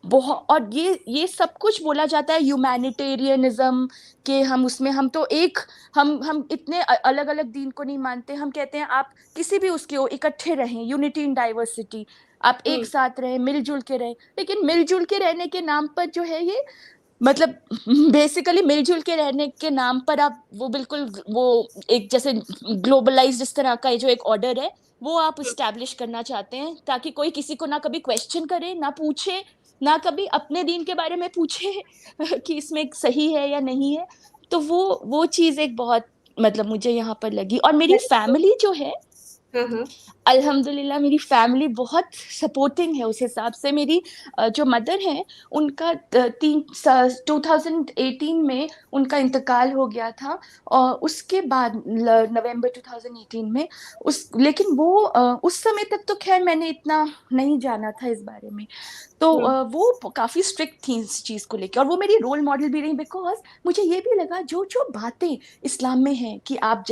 बहुत, और ये सब कुछ बोला जाता है ह्यूमैनिटेरियनिज्म के, हम तो एक, हम इतने अलग अलग दीन को नहीं मानते, हम कहते हैं आप किसी भी उसके हो, इकट्ठे रहें, यूनिटी इन डाइवर्सिटी, आप एक हुँ, साथ रहें, मिलजुल के रहें। लेकिन मिलजुल के रहने के नाम पर जो है ये, मतलब बेसिकली मिलजुल के रहने के नाम पर आप वो बिल्कुल वो एक जैसे ग्लोबलाइज्ड इस तरह का ये जो एक ऑर्डर है, वो आप हुँ, इस्टेब्लिश करना चाहते हैं, ताकि कोई किसी को ना कभी क्वेश्चन करे, ना पूछे, ना कभी अपने दीन के बारे में पूछे कि इसमें सही है या नहीं है। तो वो चीज़ एक बहुत मतलब मुझे यहाँ पर लगी, और मेरी मैंने तो फैमिली जो है, हाँ, हाँ, अल्हम्दुलिल्लाह मेरी फैमिली बहुत सपोर्टिंग है उस हिसाब से। मेरी जो मदर हैं, उनका 2018 में उनका इंतकाल हो गया था, और उसके बाद नवंबर 2018 में लेकिन वो उस समय तक तो खैर मैंने इतना नहीं जाना था इस बारे में, तो हुँ, वो काफी स्ट्रिक्ट थी इस चीज को लेकर, और वो मेरी रोल मॉडल भी रही, बिकॉज मुझे ये भी लगा जो जो बातें इस्लाम में हैं कि आप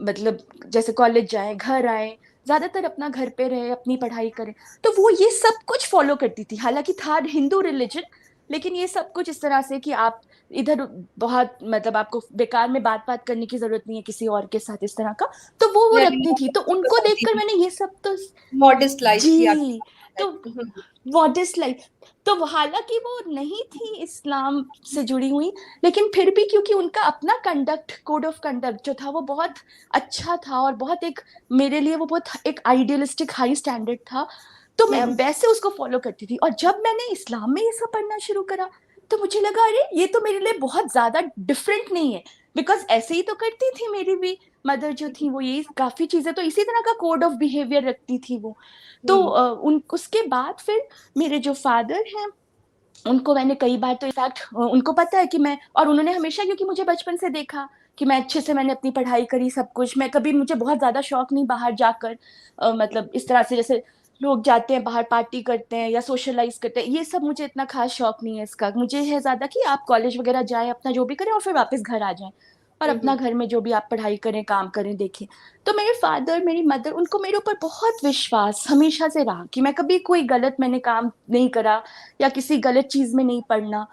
मतलब जैसे कॉलेज जाएं, घर आए, ज्यादातर अपना घर पे रहे, अपनी पढ़ाई करें, तो वो ये सब कुछ फॉलो करती थी, हालांकि था हिंदू रिलीजन, लेकिन ये सब कुछ इस तरह से कि आप इधर बहुत मतलब आपको बेकार में बात बात करने की जरूरत नहीं है किसी और के साथ इस तरह का, तो वो यानी रखती थी। तो आपको उनको पसंद देखकर थी, मैंने ये सब तो मॉडेस्ट लाइफ थी आपकी। जी, तो हम्म, मॉडेस्ट लाइफ, तो हालांकि वो नहीं थी इस्लाम से जुड़ी हुई, लेकिन फिर भी क्योंकि उनका अपना कंडक्ट, कोड ऑफ कंडक्ट जो था वो बहुत अच्छा था और बहुत एक, मेरे लिए वो बहुत एक आइडियलिस्टिक हाई स्टैंडर्ड था, तो मैं हम्म, वैसे उसको फॉलो करती थी। और जब मैंने इस्लाम में ये सब पढ़ना शुरू करा तो मुझे लगा अरे ये तो मेरे लिए बहुत ज्यादा डिफरेंट नहीं है, बिकॉज ऐसे ही तो करती थी मेरी भी मदर जो थी, वो यही काफी चीजें तो इसी तरह का कोड ऑफ बिहेवियर रखती थी वो। तो हम्म, उन उसके बाद फिर मेरे जो फादर हैं उनको मैंने कई बार तो इनफैक्ट उनको पता है कि मैं, और उन्होंने हमेशा क्योंकि मुझे बचपन से देखा कि मैं अच्छे से मैंने अपनी पढ़ाई करी सब कुछ, मैं कभी, मुझे बहुत ज्यादा शौक नहीं बाहर जाकर मतलब इस तरह से जैसे लोग जाते हैं बाहर पार्टी करते हैं या सोशलाइज करते हैं, ये सब मुझे इतना खास शौक नहीं है इसका। मुझे है ज्यादा कि आप कॉलेज वगैरह जाएं, अपना जो भी करें और फिर वापस घर आ जाएं और अपना हम्म, घर में जो भी आप पढ़ाई करें काम करें देखें। तो मेरे फादर मेरी मदर उनको मेरे ऊपर बहुत विश्वास हमेशा से रहा कि मैं कभी कोई गलत मैंने काम नहीं करा या किसी गलत चीज में नहीं पड़ना।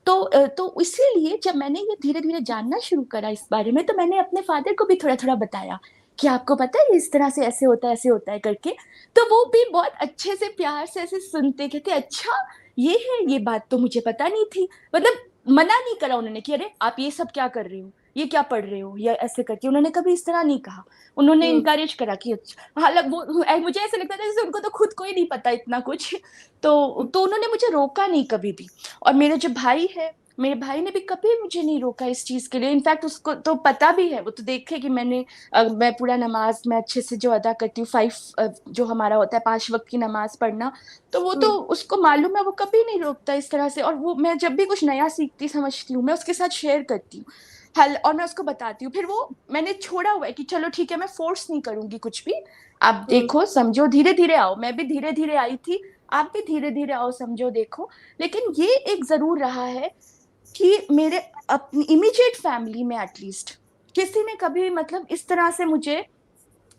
तो इसीलिए जब मैंने ये धीरे धीरे जानना शुरू करा इस बारे में, तो मैंने अपने फादर को भी थोड़ा थोड़ा बताया कि आपको पता है इस तरह से ऐसे होता है करके। तो वो भी बहुत अच्छे से प्यार से ऐसे सुनते, कहते अच्छा ये है, ये बात तो मुझे पता नहीं थी। मतलब मना नहीं करा उन्होंने कि अरे आप ये सब क्या कर रहे हो, ये क्या पढ़ रहे हो या ऐसे करके, उन्होंने कभी इस तरह नहीं कहा। उन्होंने हम्म, इनकरेज करा कि अच्छा, हालांकि वो मुझे ऐसा लगता था जैसे उनको तो खुद को ही नहीं पता इतना कुछ। तो उन्होंने मुझे रोका नहीं कभी भी। और मेरे जो भाई है, मेरे भाई ने भी कभी मुझे नहीं रोका इस चीज के लिए। इनफैक्ट उसको तो पता भी है, वो तो देखे कि मैं पूरा नमाज मैं अच्छे से जो अदा करती हूँ, 5 जो हमारा होता है 5 वक्त की नमाज पढ़ना, तो वो तो हम्म, उसको मालूम है, वो कभी नहीं रोकता इस तरह से। और वो मैं जब भी कुछ नया सीखती समझती हूँ मैं उसके साथ शेयर करती हूँ, हल, और मैं उसको बताती हूँ। फिर वो मैंने छोड़ा हुआ है कि चलो ठीक है मैं फोर्स नहीं करूंगी कुछ भी, आप हम्म, देखो समझो धीरे धीरे आओ। मैं भी धीरे धीरे आई थी, आप भी धीरे धीरे आओ समझो देखो। लेकिन ये एक जरूर रहा है कि मेरे अपनी इमीडिएट फैमिली में एटलीस्ट किसी ने कभी मतलब इस तरह से मुझे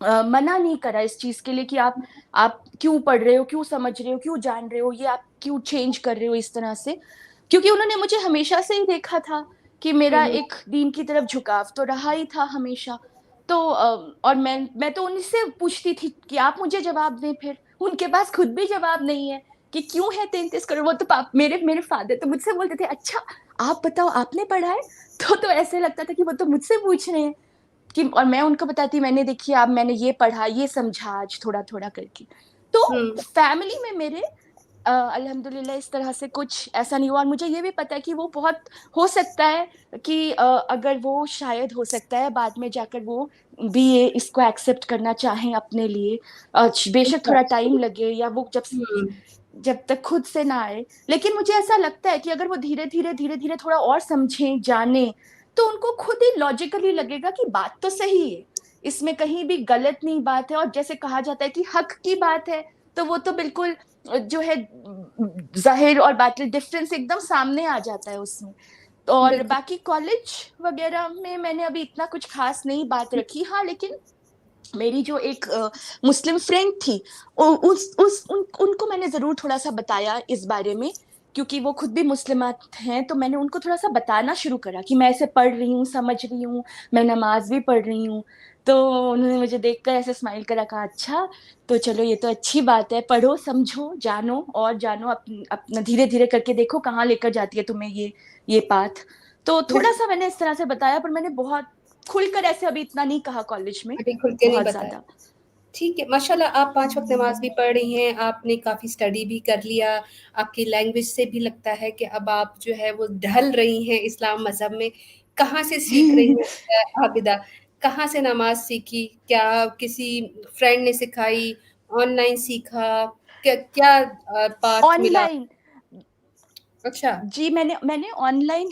मना नहीं करा इस चीज के लिए कि आप क्यों पढ़ रहे हो, क्यों समझ रहे हो, क्यों जान रहे हो, ये आप क्यों चेंज कर रहे हो इस तरह से। क्योंकि उन्होंने मुझे हमेशा से ही देखा था कि मेरा हम्म, एक दीन की तरफ झुकाव तो रहा ही था हमेशा। तो और मैं तो उनसे पूछती थी कि आप मुझे जवाब दें, फिर उनके पास खुद भी जवाब नहीं है कि क्यों है 33 करोड़। वो तो मेरे मेरे फादर तो मुझसे बोलते थे अच्छा आप बताओ आपने पढ़ा है। तो ऐसे लगता था कि वो तो मुझसे पूछ रहे हैं कि, और मैं उनको बताती मैंने देखिए अब मैंने ये पढ़ा ये समझा आज थोड़ा थोड़ा करके। तो हम्म, फैमिली में मेरे अल्हम्दुलिल्लाह इस तरह से कुछ ऐसा नहीं हुआ। और मुझे ये भी पता है कि वो बहुत हो सकता है कि अगर वो शायद हो सकता है बाद में जाकर वो भी ये इसको एक्सेप्ट करना चाहें अपने लिए, बेशक अच्छा, थोड़ा टाइम लगे या वो हम्म, जब तक खुद से ना आए। लेकिन मुझे ऐसा लगता है कि अगर वो धीरे धीरे थोड़ा और समझें जाने, तो उनको खुद ही लॉजिकली लगेगा कि बात तो सही है, इसमें कहीं भी गलत नहीं बात है। और जैसे कहा जाता है कि हक की बात है, तो वो तो बिल्कुल जो है जाहिर और बातिल डिफरेंस एकदम सामने आ जाता है उसमें। और बिल्कुल, बाकी कॉलेज वगैरह में मैंने अभी इतना कुछ खास नहीं बात रखी। हाँ लेकिन मेरी जो एक मुस्लिम फ्रेंड थी उनको मैंने जरूर थोड़ा सा बताया इस बारे में, क्योंकि वो खुद भी मुस्लिमात हैं। तो मैंने उनको थोड़ा सा बताना शुरू करा कि मैं ऐसे पढ़ रही हूँ समझ रही हूँ, मैं नमाज भी पढ़ रही हूँ। तो उन्होंने मुझे देखकर ऐसे स्माइल करा, कहा अच्छा तो चलो ये तो अच्छी बात है, पढ़ो समझो जानो और जानो, अपना धीरे धीरे करके देखो कहाँ लेकर जाती है तुम्हें ये पाथ। तो थोड़ा बिल्कुल, सा मैंने इस तरह से बताया, पर मैंने बहुत खुलकर ऐसे अभी इतना नहीं कहा कॉलेज में, अभी खुल के नहीं बहुत बताया। ज्यादा। ठीक है, माशाल्लाह आप 5 वक़्त नमाज़ भी पढ़ रही हैं, आपने काफ़ी स्टडी भी कर लिया, आपकी लैंग्वेज से भी लगता है कि अब आप जो है वो ढल रही हैं इस्लाम मज़हब में। कहाँ से सीख रही हैं आबिदा? कहाँ से नमाज़ सीखी? क्या किसी फ्रेंड ने सिखाई, ऑनलाइन सीखा? क्या क्या पाथ मिला? ऑनलाइन, अच्छा, जी मैंने ऑनलाइन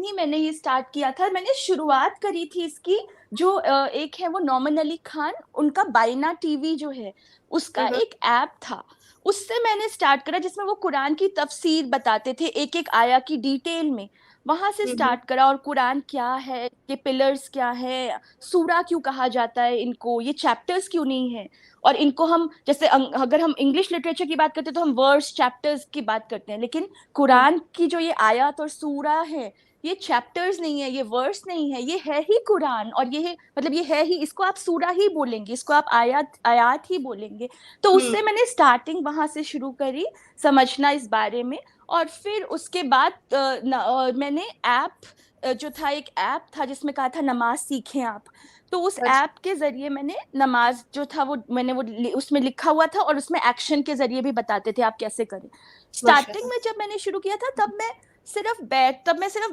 ही मैंने ये स्टार्ट किया था। मैंने शुरुआत करी थी इसकी, जो एक है वो नॉमन अली खान, उनका बाइना टीवी जो है उसका हाँ, हाँ, एक ऐप था, उससे मैंने स्टार्ट करा जिसमें वो कुरान की तफसीर बताते थे एक एक आया की डिटेल में। वहां से हम्म। स्टार्ट करा। और कुरान क्या है, ये पिलर्स क्या है, सूरा क्यों कहा जाता है इनको, ये चैप्टर्स क्यों नहीं है। और इनको हम जैसे अगर हम इंग्लिश लिटरेचर की बात करते हैं तो हम वर्ड्स चैप्टर्स की बात करते हैं, लेकिन हम्म। कुरान की जो ये आयत और सूरा है, ये चैप्टर्स नहीं है, ये वर्ड्स नहीं है, ये है ही कुरान। और ये मतलब ये है ही, इसको आप सूरा ही बोलेंगे, इसको आप आयत आयत ही बोलेंगे। तो हम्म। उससे मैंने स्टार्टिंग वहां से शुरू करी समझना इस बारे में। और फिर उसके बाद मैंने ऐप जो था, एक ऐप था जिसमें कहा था नमाज सीखें आप। तो उस अच्छा। ऐप के जरिए मैंने नमाज जो था वो मैंने उसमें लिखा हुआ था, और उसमें एक्शन के जरिए भी बताते थे आप कैसे करें। स्टार्टिंग माशाल्लाह। में जब मैंने शुरू किया था तब मैं सिर्फ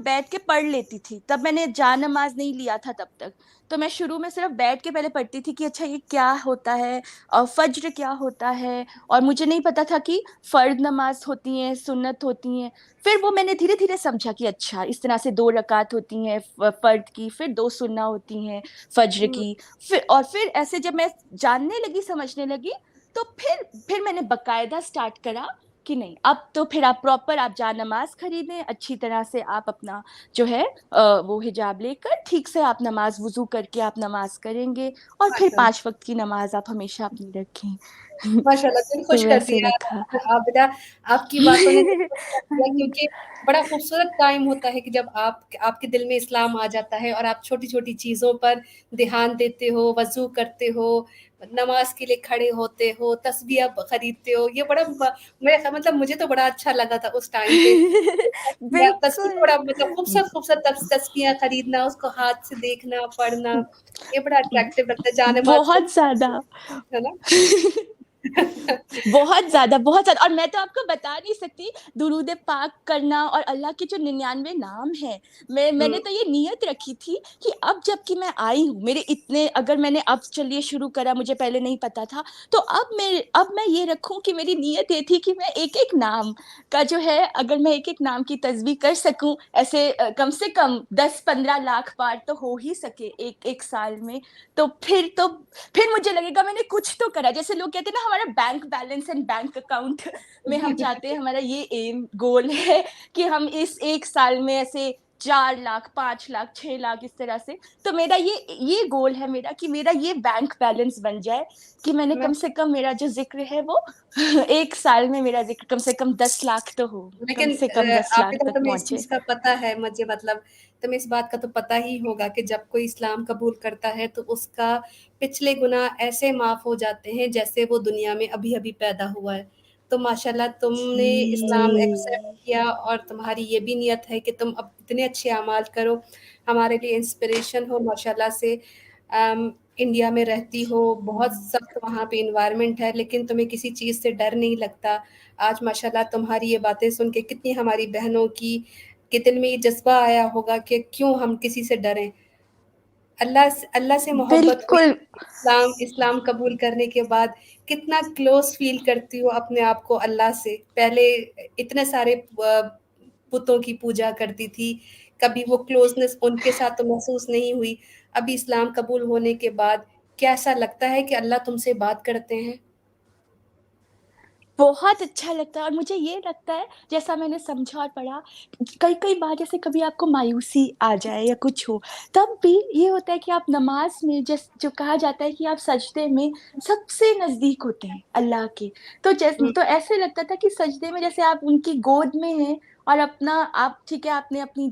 बैठ के पढ़ लेती थी, तब मैंने जा नमाज नहीं लिया था तब तक। तो मैं शुरू में सिर्फ बैठ के पहले पढ़ती थी कि अच्छा ये क्या होता है, और फज्र क्या होता है। और मुझे नहीं पता था कि फर्द नमाज होती हैं, सुन्नत होती हैं। फिर वो मैंने धीरे धीरे समझा कि अच्छा इस तरह से 2 रकात होती हैं फर्द की, फिर 2 सुन्ना होती हैं फज्र हम्म। की। फिर ऐसे जब मैं जानने लगी, समझने लगी, तो फिर मैंने बकायदा स्टार्ट करा कि नहीं, अब तो फिर आप प्रॉपर आप जा नमाज खरीदें, अच्छी तरह से आप अपना जो है वो हिजाब लेकर ठीक से आप नमाज वुजू करके आप नमाज करेंगे। और फिर माशाल्लाह। 5 वक्त की नमाज आप हमेशा अपनी रखें। माशाल्लाह, दिल खुश तो कर वैसे दिया रखा। आबिदा। आपकी बातों ने दिल खुश कर दिया, क्योंकि बड़ा खूबसूरत टाइम होता है कि जब आपके दिल में इस्लाम आ जाता है और आप छोटी-छोटी चीज़ों पर ध्यान देते हो, वज़ू करते हो, नमाज के लिए खड़े होते हो, तस्बीह खरीदते हो। ये बड़ा मतलब मुझे तो बड़ा अच्छा लगा था उस टाइम पे। तस्बीह बिल्कुल। बड़ा मतलब खूबसूरत-खूबसूरत तस्बीह खरीदना, उसको हाथ से देखना, पढ़ना, ये बड़ा अट्रैक्टिव लगता है। जान-ए-नमाज़ को, बहुत ज्यादा। है ना? बहुत ज्यादा, बहुत ज्यादा। और मैं तो आपको बता नहीं सकती, दुरूद पाक करना और अल्लाह के जो 99 नाम है, मैंने हुँ। तो ये नियत रखी थी कि अब जबकि मैं आई हूँ, मेरे इतने अगर मैंने अब चलिए शुरू करा, मुझे पहले नहीं पता था, तो अब मैं ये रखूं कि मेरी नियत ये थी कि मैं एक एक नाम का जो है, अगर मैं एक एक नाम की तस्बीह कर सकूं ऐसे कम से कम 10-15 लाख बार तो हो ही सके एक एक साल में। तो फिर मुझे लगेगा मैंने कुछ तो करा। जैसे लोग कहते हैं ना, हमारा bank balance and bank account में हम चाहते हैं, हमारा ये एम गोल है कि हम इस एक साल में ऐसे 4 लाख, 5 लाख, 6 लाख इस तरह से। तो मेरा ये गोल है मेरा, कि मेरा ये बैंक बैलेंस बन जाए, कि मैंने मैं कम से कम मेरा जो जिक्र है वो एक साल में मेरा जिक्र कम से कम 10 लाख तो हो, कम लेकिन से कम 10 लाख आबिदा, तक तुम्हें इस पहुंचे। चीज़ का पता है, मुझे मतलब तुम्हें इस बात का तो पता ही होगा कि जब कोई इस्लाम कबूल करता है तो उसका पिछले गुनाह ऐसे माफ़ हो जाते हैं जैसे वो दुनिया में अभी-अभी पैदा हुआ है। तो माशाल्लाह तुमने इस्लाम एक्सेप्ट जी। किया और तुम्हारी ये भी नियत है कि तुम अब इतने अच्छे अमाल करो, हमारे लिए इंस्पिरेशन हो माशाल्लाह से। इंडिया में रहती हो, बहुत सख्त वहाँ पे एनवायरनमेंट है, लेकिन तुम्हें किसी चीज़ से डर नहीं लगता। आज माशाल्लाह तुम्हारी ये बातें सुन के कितनी हमारी बहनों की के दिल में ये जज़्बा आया होगा कि क्यों हम किसी से डरें। अल्लाह से मोहब्बत हुई, बिल्कुल। इस्लाम कबूल करने के बाद कितना क्लोज़ फ़ील करती हो अपने आप को अल्लाह से। पहले इतने सारे बुतों की पूजा करती थी, कभी वो क्लोज़नेस उनके साथ तो महसूस नहीं हुई। अभी इस्लाम कबूल होने के बाद कैसा लगता है कि अल्लाह तुमसे बात करते हैं? बहुत अच्छा लगता है। और मुझे ये लगता है, जैसा मैंने समझा और पढ़ा, कई कई बार जैसे कभी आपको मायूसी आ जाए या कुछ हो, तब भी ये होता है कि आप नमाज में जो कहा जाता है कि आप सजदे में सबसे नजदीक होते हैं अल्लाह के। हुँ। तो ऐसे लगता था कि सजदे में जैसे आप उनकी गोद में हैं, और अपना आप ठीक है, आपने अपनी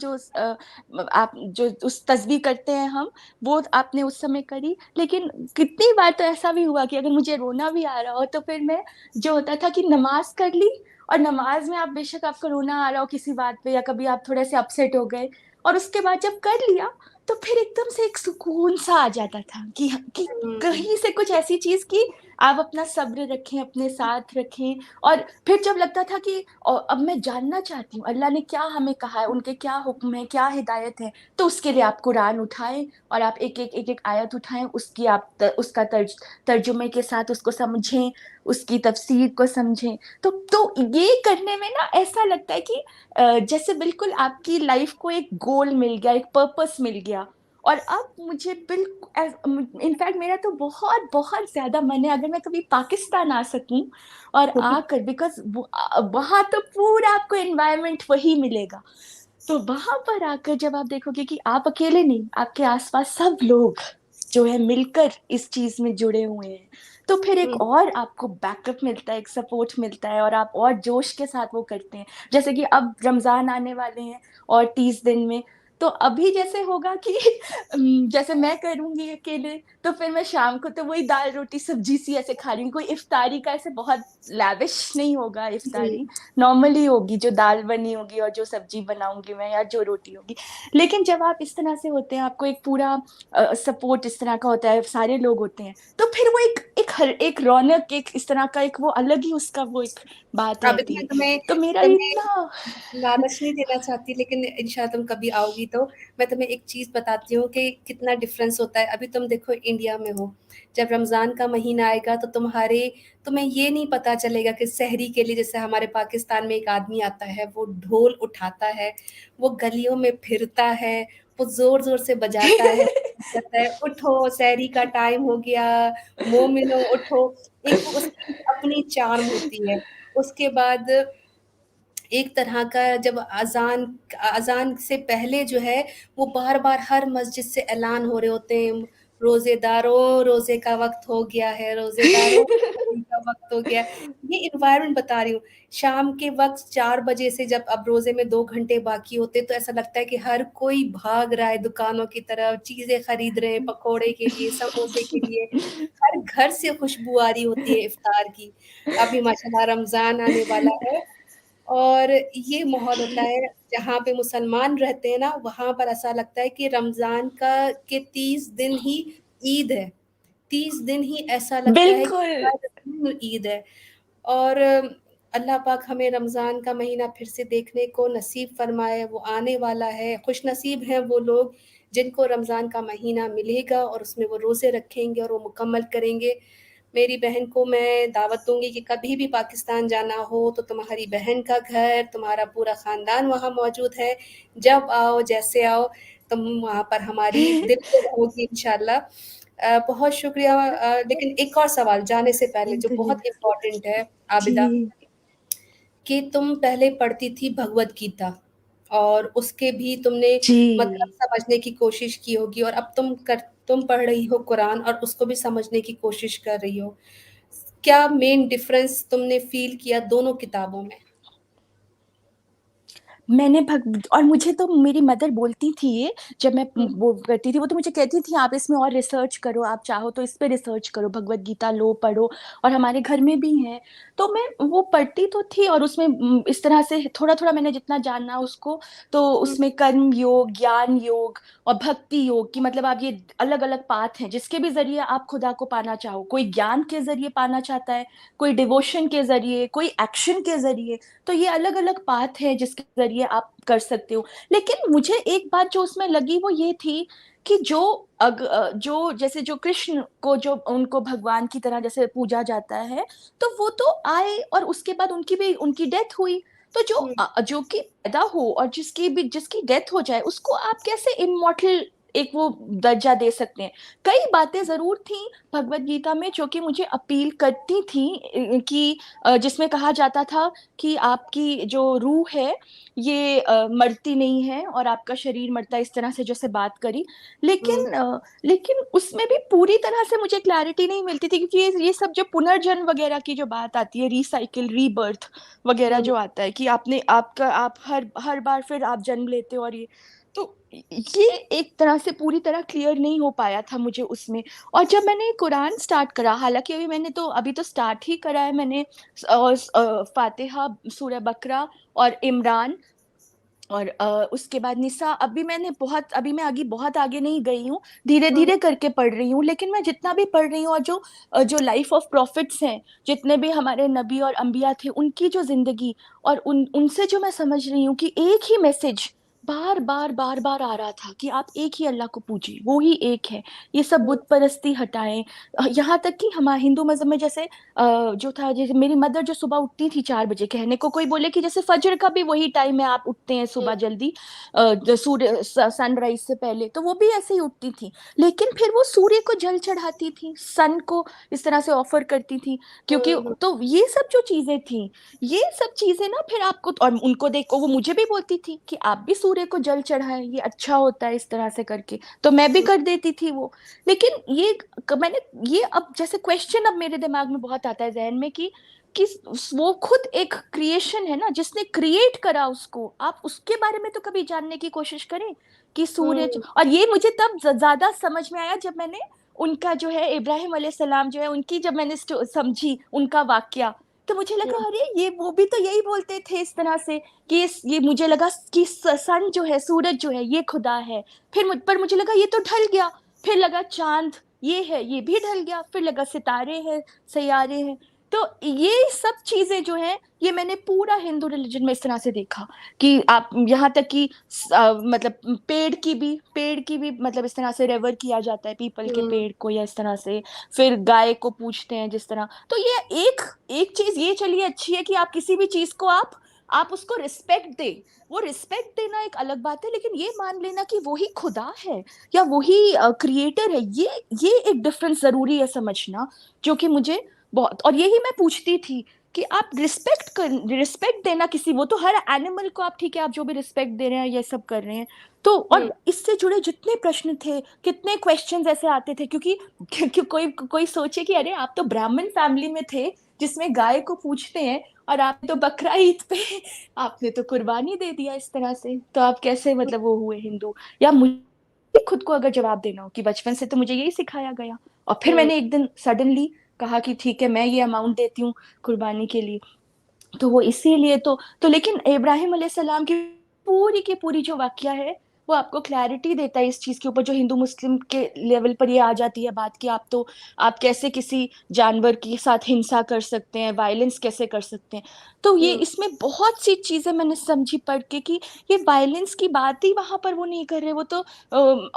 आप जो उस तस्बीह करते हैं हम, वो आपने उस समय करी। लेकिन कितनी बार तो ऐसा भी हुआ कि अगर मुझे रोना भी आ रहा हो, तो फिर मैं जो होता था कि नमाज कर ली, और नमाज में आप बेशक आपको रोना आ रहा हो किसी बात पे, या कभी आप थोड़े से अपसेट हो गए, और उसके बाद जब कर लिया, तो फिर एकदम से एक सुकून सा आ जाता था कि हुँ। कहीं से कुछ ऐसी चीज की आप अपना सब्र रखें, अपने साथ रखें। और फिर जब लगता था कि अब मैं जानना चाहती हूँ अल्लाह ने क्या हमें कहा है, उनके क्या हुक्म है, क्या हिदायत है, तो उसके लिए आप कुरान उठाएं, और आप एक एक आयत उठाएं, उसकी आप उसका तर्जुमे के साथ उसको समझें, उसकी तफसीर को समझें। तो ये करने में ना ऐसा लगता है कि जैसे बिल्कुल आपकी लाइफ को एक गोल मिल गया, एक पर्पस मिल गया। और अब मुझे बिल्कुल इनफैक्ट मेरा तो बहुत बहुत ज्यादा मन है, अगर मैं कभी पाकिस्तान आ सकूं और आकर, बिकॉज वहां तो पूरा आपको एनवायरनमेंट वही मिलेगा। तो वहां पर आकर जब आप देखोगे कि आप अकेले नहीं, आपके आसपास सब लोग जो है मिलकर इस चीज में जुड़े हुए हैं, तो फिर एक हुँ, और आपको बैकअप मिलता है, एक सपोर्ट मिलता है, और आप और जोश के साथ वो करते हैं। जैसे कि अब रमजान आने वाले हैं और 30 दिन में, तो अभी जैसे होगा कि जैसे मैं करूंगी अकेले, तो फिर मैं शाम को तो वही दाल रोटी सब्जी सी ऐसे खा रही हूँ। कोई इफ्तारी का ऐसे बहुत लैविश नहीं होगा, जी। इफ्तारी नॉर्मली होगी, जो दाल बनी होगी और जो सब्जी बनाऊंगी मैं या जो रोटी होगी। लेकिन जब आप इस तरह से होते हैं, आपको एक पूरा सपोर्ट इस तरह का होता है, सारे लोग होते हैं, तो फिर वो एक रौनक, एक इस तरह का एक वो अलग ही उसका वो एक बात अभी रहती मैं है। तुम्हें तो मेरा तुम्हें इतना लालच नहीं देना चाहती, लेकिन इंशाल्लाह तुम कभी आओगी तो मैं तुम्हें एक चीज़ बताती हूँ कि कितना डिफरेंस होता है। अभी तुम देखो इंडिया में हो, जब रमज़ान का महीना आएगा तो तुम्हें ये नहीं पता चलेगा कि सहरी के लिए जैसे हमारे पाकिस्तान में एक आदमी आता है, वो ढोल उठाता है, वो गलियों में फिरता है, वो ज़ोर-ज़ोर से बजाता है, कहता है उठो सहरी का टाइम हो गया, मोमिनो उठो। एक वो उसकी अपनी चार्म होती है। उसके बाद एक तरह का जब अज़ान से पहले जो है वो बार-बार हर मस्जिद से ऐलान हो रहे होते हैं, रोज़ेदारों रोज़े का वक़्त हो गया है, रोज़ेदारों सहरी का वक़्त हो गया है। ये एनवायरनमेंट बता रही हूँ। शाम के वक़्त 4 बजे से जब अब रोज़े में 2 घंटे बाकी होते हैं, तो ऐसा लगता है कि हर कोई भाग रहा है दुकानों की तरफ, चीज़ें खरीद रहे हैं पकोड़े के लिए, समोसे के लिए। हर घर से खुशबू आ रही होती है इफ्तार की। अभी माशाल्लाह रमज़ान आने वाला है और ये माहौल होता है जहाँ पे मुसलमान रहते हैं ना, वहाँ पर ऐसा लगता है कि रमज़ान का के 30 दिन ही ईद है। 30 दिन ही ऐसा लगता है कि बिल्कुल। हर दिन ईद है। और अल्लाह पाक हमें रमज़ान का महीना फिर से देखने को नसीब फ़रमाए, वो आने वाला है। खुशनसीब हैं वो लोग जिनको रमज़ान का महीना मिलेगा और उसमें वो रोज़े रखेंगे और वो मुकम्मल करेंगे। मेरी बहन को मैं दावत दूँगी कि कभी भी पाकिस्तान जाना हो तो तुम्हारी बहन का घर, तुम्हारा पूरा ख़ानदान वहाँ मौजूद है। जब आओ, जैसे आओ, तुम वहाँ पर हमारी दिल में रहोगी इंशाअल्लाह। बहुत शुक्रिया लेकिन एक और सवाल जाने से पहले जो अल्हम्दुलिल्लाह। बहुत इम्पोर्टेंट है आबिदा, जी। कि तुम पहले पढ़ती थी भगवद गीता और उसके भी तुमने मतलब जी। समझने की कोशिश की होगी और अब तुम पढ़ रही हो कुरान और उसको भी समझने की कोशिश कर रही हो। क्या मेन डिफरेंस तुमने फ़ील किया दोनों किताबों में? मैंने भग और मुझे तो मेरी मदर बोलती थी ये, जब मैं हुँ, वो करती थी, वो तो मुझे कहती थी आप इसमें और रिसर्च करो, आप चाहो तो इस पे रिसर्च करो, भगवद गीता लो, पढ़ो। और हमारे घर में भी है। तो मैं वो पढ़ती तो थी, और उसमें इस तरह से थोड़ा-थोड़ा मैंने जितना जाना उसको, तो हुँ, उसमें कर्म योग, ज्ञान योग और भक्ति योग की मतलब आप ये अलग-अलग पाथ हैं, जिसके भी ज़रिए आप खुदा को पाना चाहो। कोई ज्ञान के ज़रिए पाना चाहता है, कोई डिवोशन के ज़रिए, कोई एक्शन के ज़रिए। तो ये अलग-अलग पाथ है जिसके ज़रिए आप कर सकते हो। लेकिन मुझे एक बात जो उसमें लगी वो ये थी कि जो जैसे जो कृष्ण को जो उनको भगवान की तरह जैसे पूजा जाता है, तो वो तो आए और उसके बाद उनकी डेथ हुई। तो हुँ, जो कि पैदा हो और जिसकी डेथ हो जाए, उसको आप कैसे इम्मॉर्टल एक वो दर्जा दे सकते हैं? कई बातें ज़रूर थी भगवद गीता में जो कि मुझे अपील करती थी, कि जिसमें कहा जाता था कि आपकी जो रूह है ये मरती नहीं है और आपका शरीर मरता है, इस तरह से जैसे बात करी। हुँ, लेकिन उसमें भी पूरी तरह से मुझे क्लैरिटी नहीं मिलती थी, क्योंकि ये सब जो पुनर्जन्म वगैरह की जो बात आती है, रीसाइकिल, रीबर्थ वगैरह हुँ, जो आता है कि आप हर हर बार फिर आप जन्म लेते हो, और तो ये एक तरह से पूरी तरह क्लियर नहीं हो पाया था मुझे उसमें। और जब मैंने कुरान स्टार्ट करा, हालाँकि अभी तो स्टार्ट ही करा है मैंने, फ़ातिहा, सूरह बकरा और इमरान, और उसके बाद निसा। अभी मैं आगे बहुत आगे नहीं गई हूँ, हुँ, धीरे-धीरे करके पढ़ रही हूँ। लेकिन मैं जितना भी पढ़ रही हूँ, और जो लाइफ़ ऑफ प्रॉफिट्स हैं, जितने भी हमारे नबी और अंबिया थे, उनकी जो ज़िंदगी, और उनसे जो मैं समझ रही हूँ कि एक ही मैसेज बार-बार, बार-बार आ रहा था कि आप एक ही अल्लाह को पूजिए, वो ही एक है। ये सब हुँ, बुत परस्ती हटाएँ। यहाँ तक कि हिंदू मज़हब में जैसे जो था, जैसे मेरी मदर जो सुबह उठती थी 4 बजे, कहने को कोई बोले कि जैसे फज्र का भी वही टाइम है, आप उठते हैं हुँ, सुबह जल्दी, सनराइज से पहले, तो वो भी ऐसे ही उठती थी। लेकिन फिर वो सूर्य को जल चढ़ाती थी, सन को इस तरह से ऑफर करती थी, क्योंकि हुँ, हुँ, तो ये सब जो चीजें थी, ये सब चीजें ना फिर आपको, और उनको देखो, वो मुझे भी बोलती थी कि आप भी सूर्य सूर्य को जल चढ़ाएं, ये अच्छा होता है इस तरह से करके, तो मैं भी कर देती थी वो। लेकिन मैंने ये, अब जैसे क्वेश्चन अब मेरे दिमाग में बहुत आता है जहन में कि वो खुद एक क्रिएशन है ना, जिसने क्रिएट करा उसको, आप उसके बारे में तो कभी जानने की कोशिश करें कि सूर्य। हम्म। और ये मुझे तब ज्यादा समझ में आया जब मैंने उनका जो है इब्राहिम अलैहिस्सलाम जो है उनकी, जब मैंने समझी उनका वाक्या, तो मुझे लगा हम्म। अरे ये वो भी तो यही बोलते थे इस तरह से कि ये मुझे लगा कि सन जो है, सूरज जो है, ये खुदा है। फिर पर मुझे लगा ये तो ढल गया, फिर लगा चांद ये है, ये भी ढल गया, फिर लगा सितारे हैं, सैयारे हैं। तो ये सब चीजें जो है, ये मैंने पूरा हिंदू रिलीजन में इस तरह से देखा कि आप यहाँ तक कि मतलब पेड़ की भी मतलब इस तरह से रेवर किया जाता है, पीपल के हम्म। पेड़ को, या इस तरह से फिर गाय को पूछते हैं जिस तरह। तो ये एक एक चीज ये चलिए अच्छी है कि आप किसी भी चीज को आप उसको रिस्पेक्ट दे। वो रिस्पेक्ट देना एक अलग बात है, लेकिन ये मान लेना कि वही खुदा है या वही क्रिएटर है, ये एक डिफरेंस जरूरी है समझना, जो कि मुझे बहुत। और यही मैं पूछती थी कि आप रिस्पेक्ट देना किसी, वो तो हर एनिमल को आप, ठीक है, आप जो भी रिस्पेक्ट दे रहे हैं ये सब कर रहे हैं, तो हम्म। और इससे जुड़े जितने प्रश्न थे, कितने क्वेश्चंस ऐसे आते थे, क्योंकि कोई कोई सोचे कि अरे आप तो ब्राह्मण फैमिली में थे जिसमें गाय को पूछते हैं, और आप तो बकरा ईद पे आपने तो कुर्बानी दे दिया इस तरह से, तो आप कैसे मतलब वो हुए हिंदू। या मुझे खुद को अगर जवाब देना हो कि बचपन से तो मुझे यही सिखाया गया, और फिर हम्म। मैंने एक दिन सडनली कहा कि ठीक है मैं ये अमाउंट देती हूँ कुर्बानी के लिए, तो वो इसीलिए तो लेकिन इब्राहिम अलैहिस्सलाम की पूरी जो वाकया है, वो आपको क्लैरिटी देता है इस चीज के ऊपर, जो हिंदू मुस्लिम के लेवल पर ये आ जाती है बात कि आप कैसे किसी जानवर के साथ हिंसा कर सकते हैं, वायलेंस कैसे कर सकते हैं। तो ये हम्म। इसमें बहुत सी चीजें मैंने समझी पढ़ के कि ये वायलेंस की बात ही वहां पर वो नहीं कर रहे, वो तो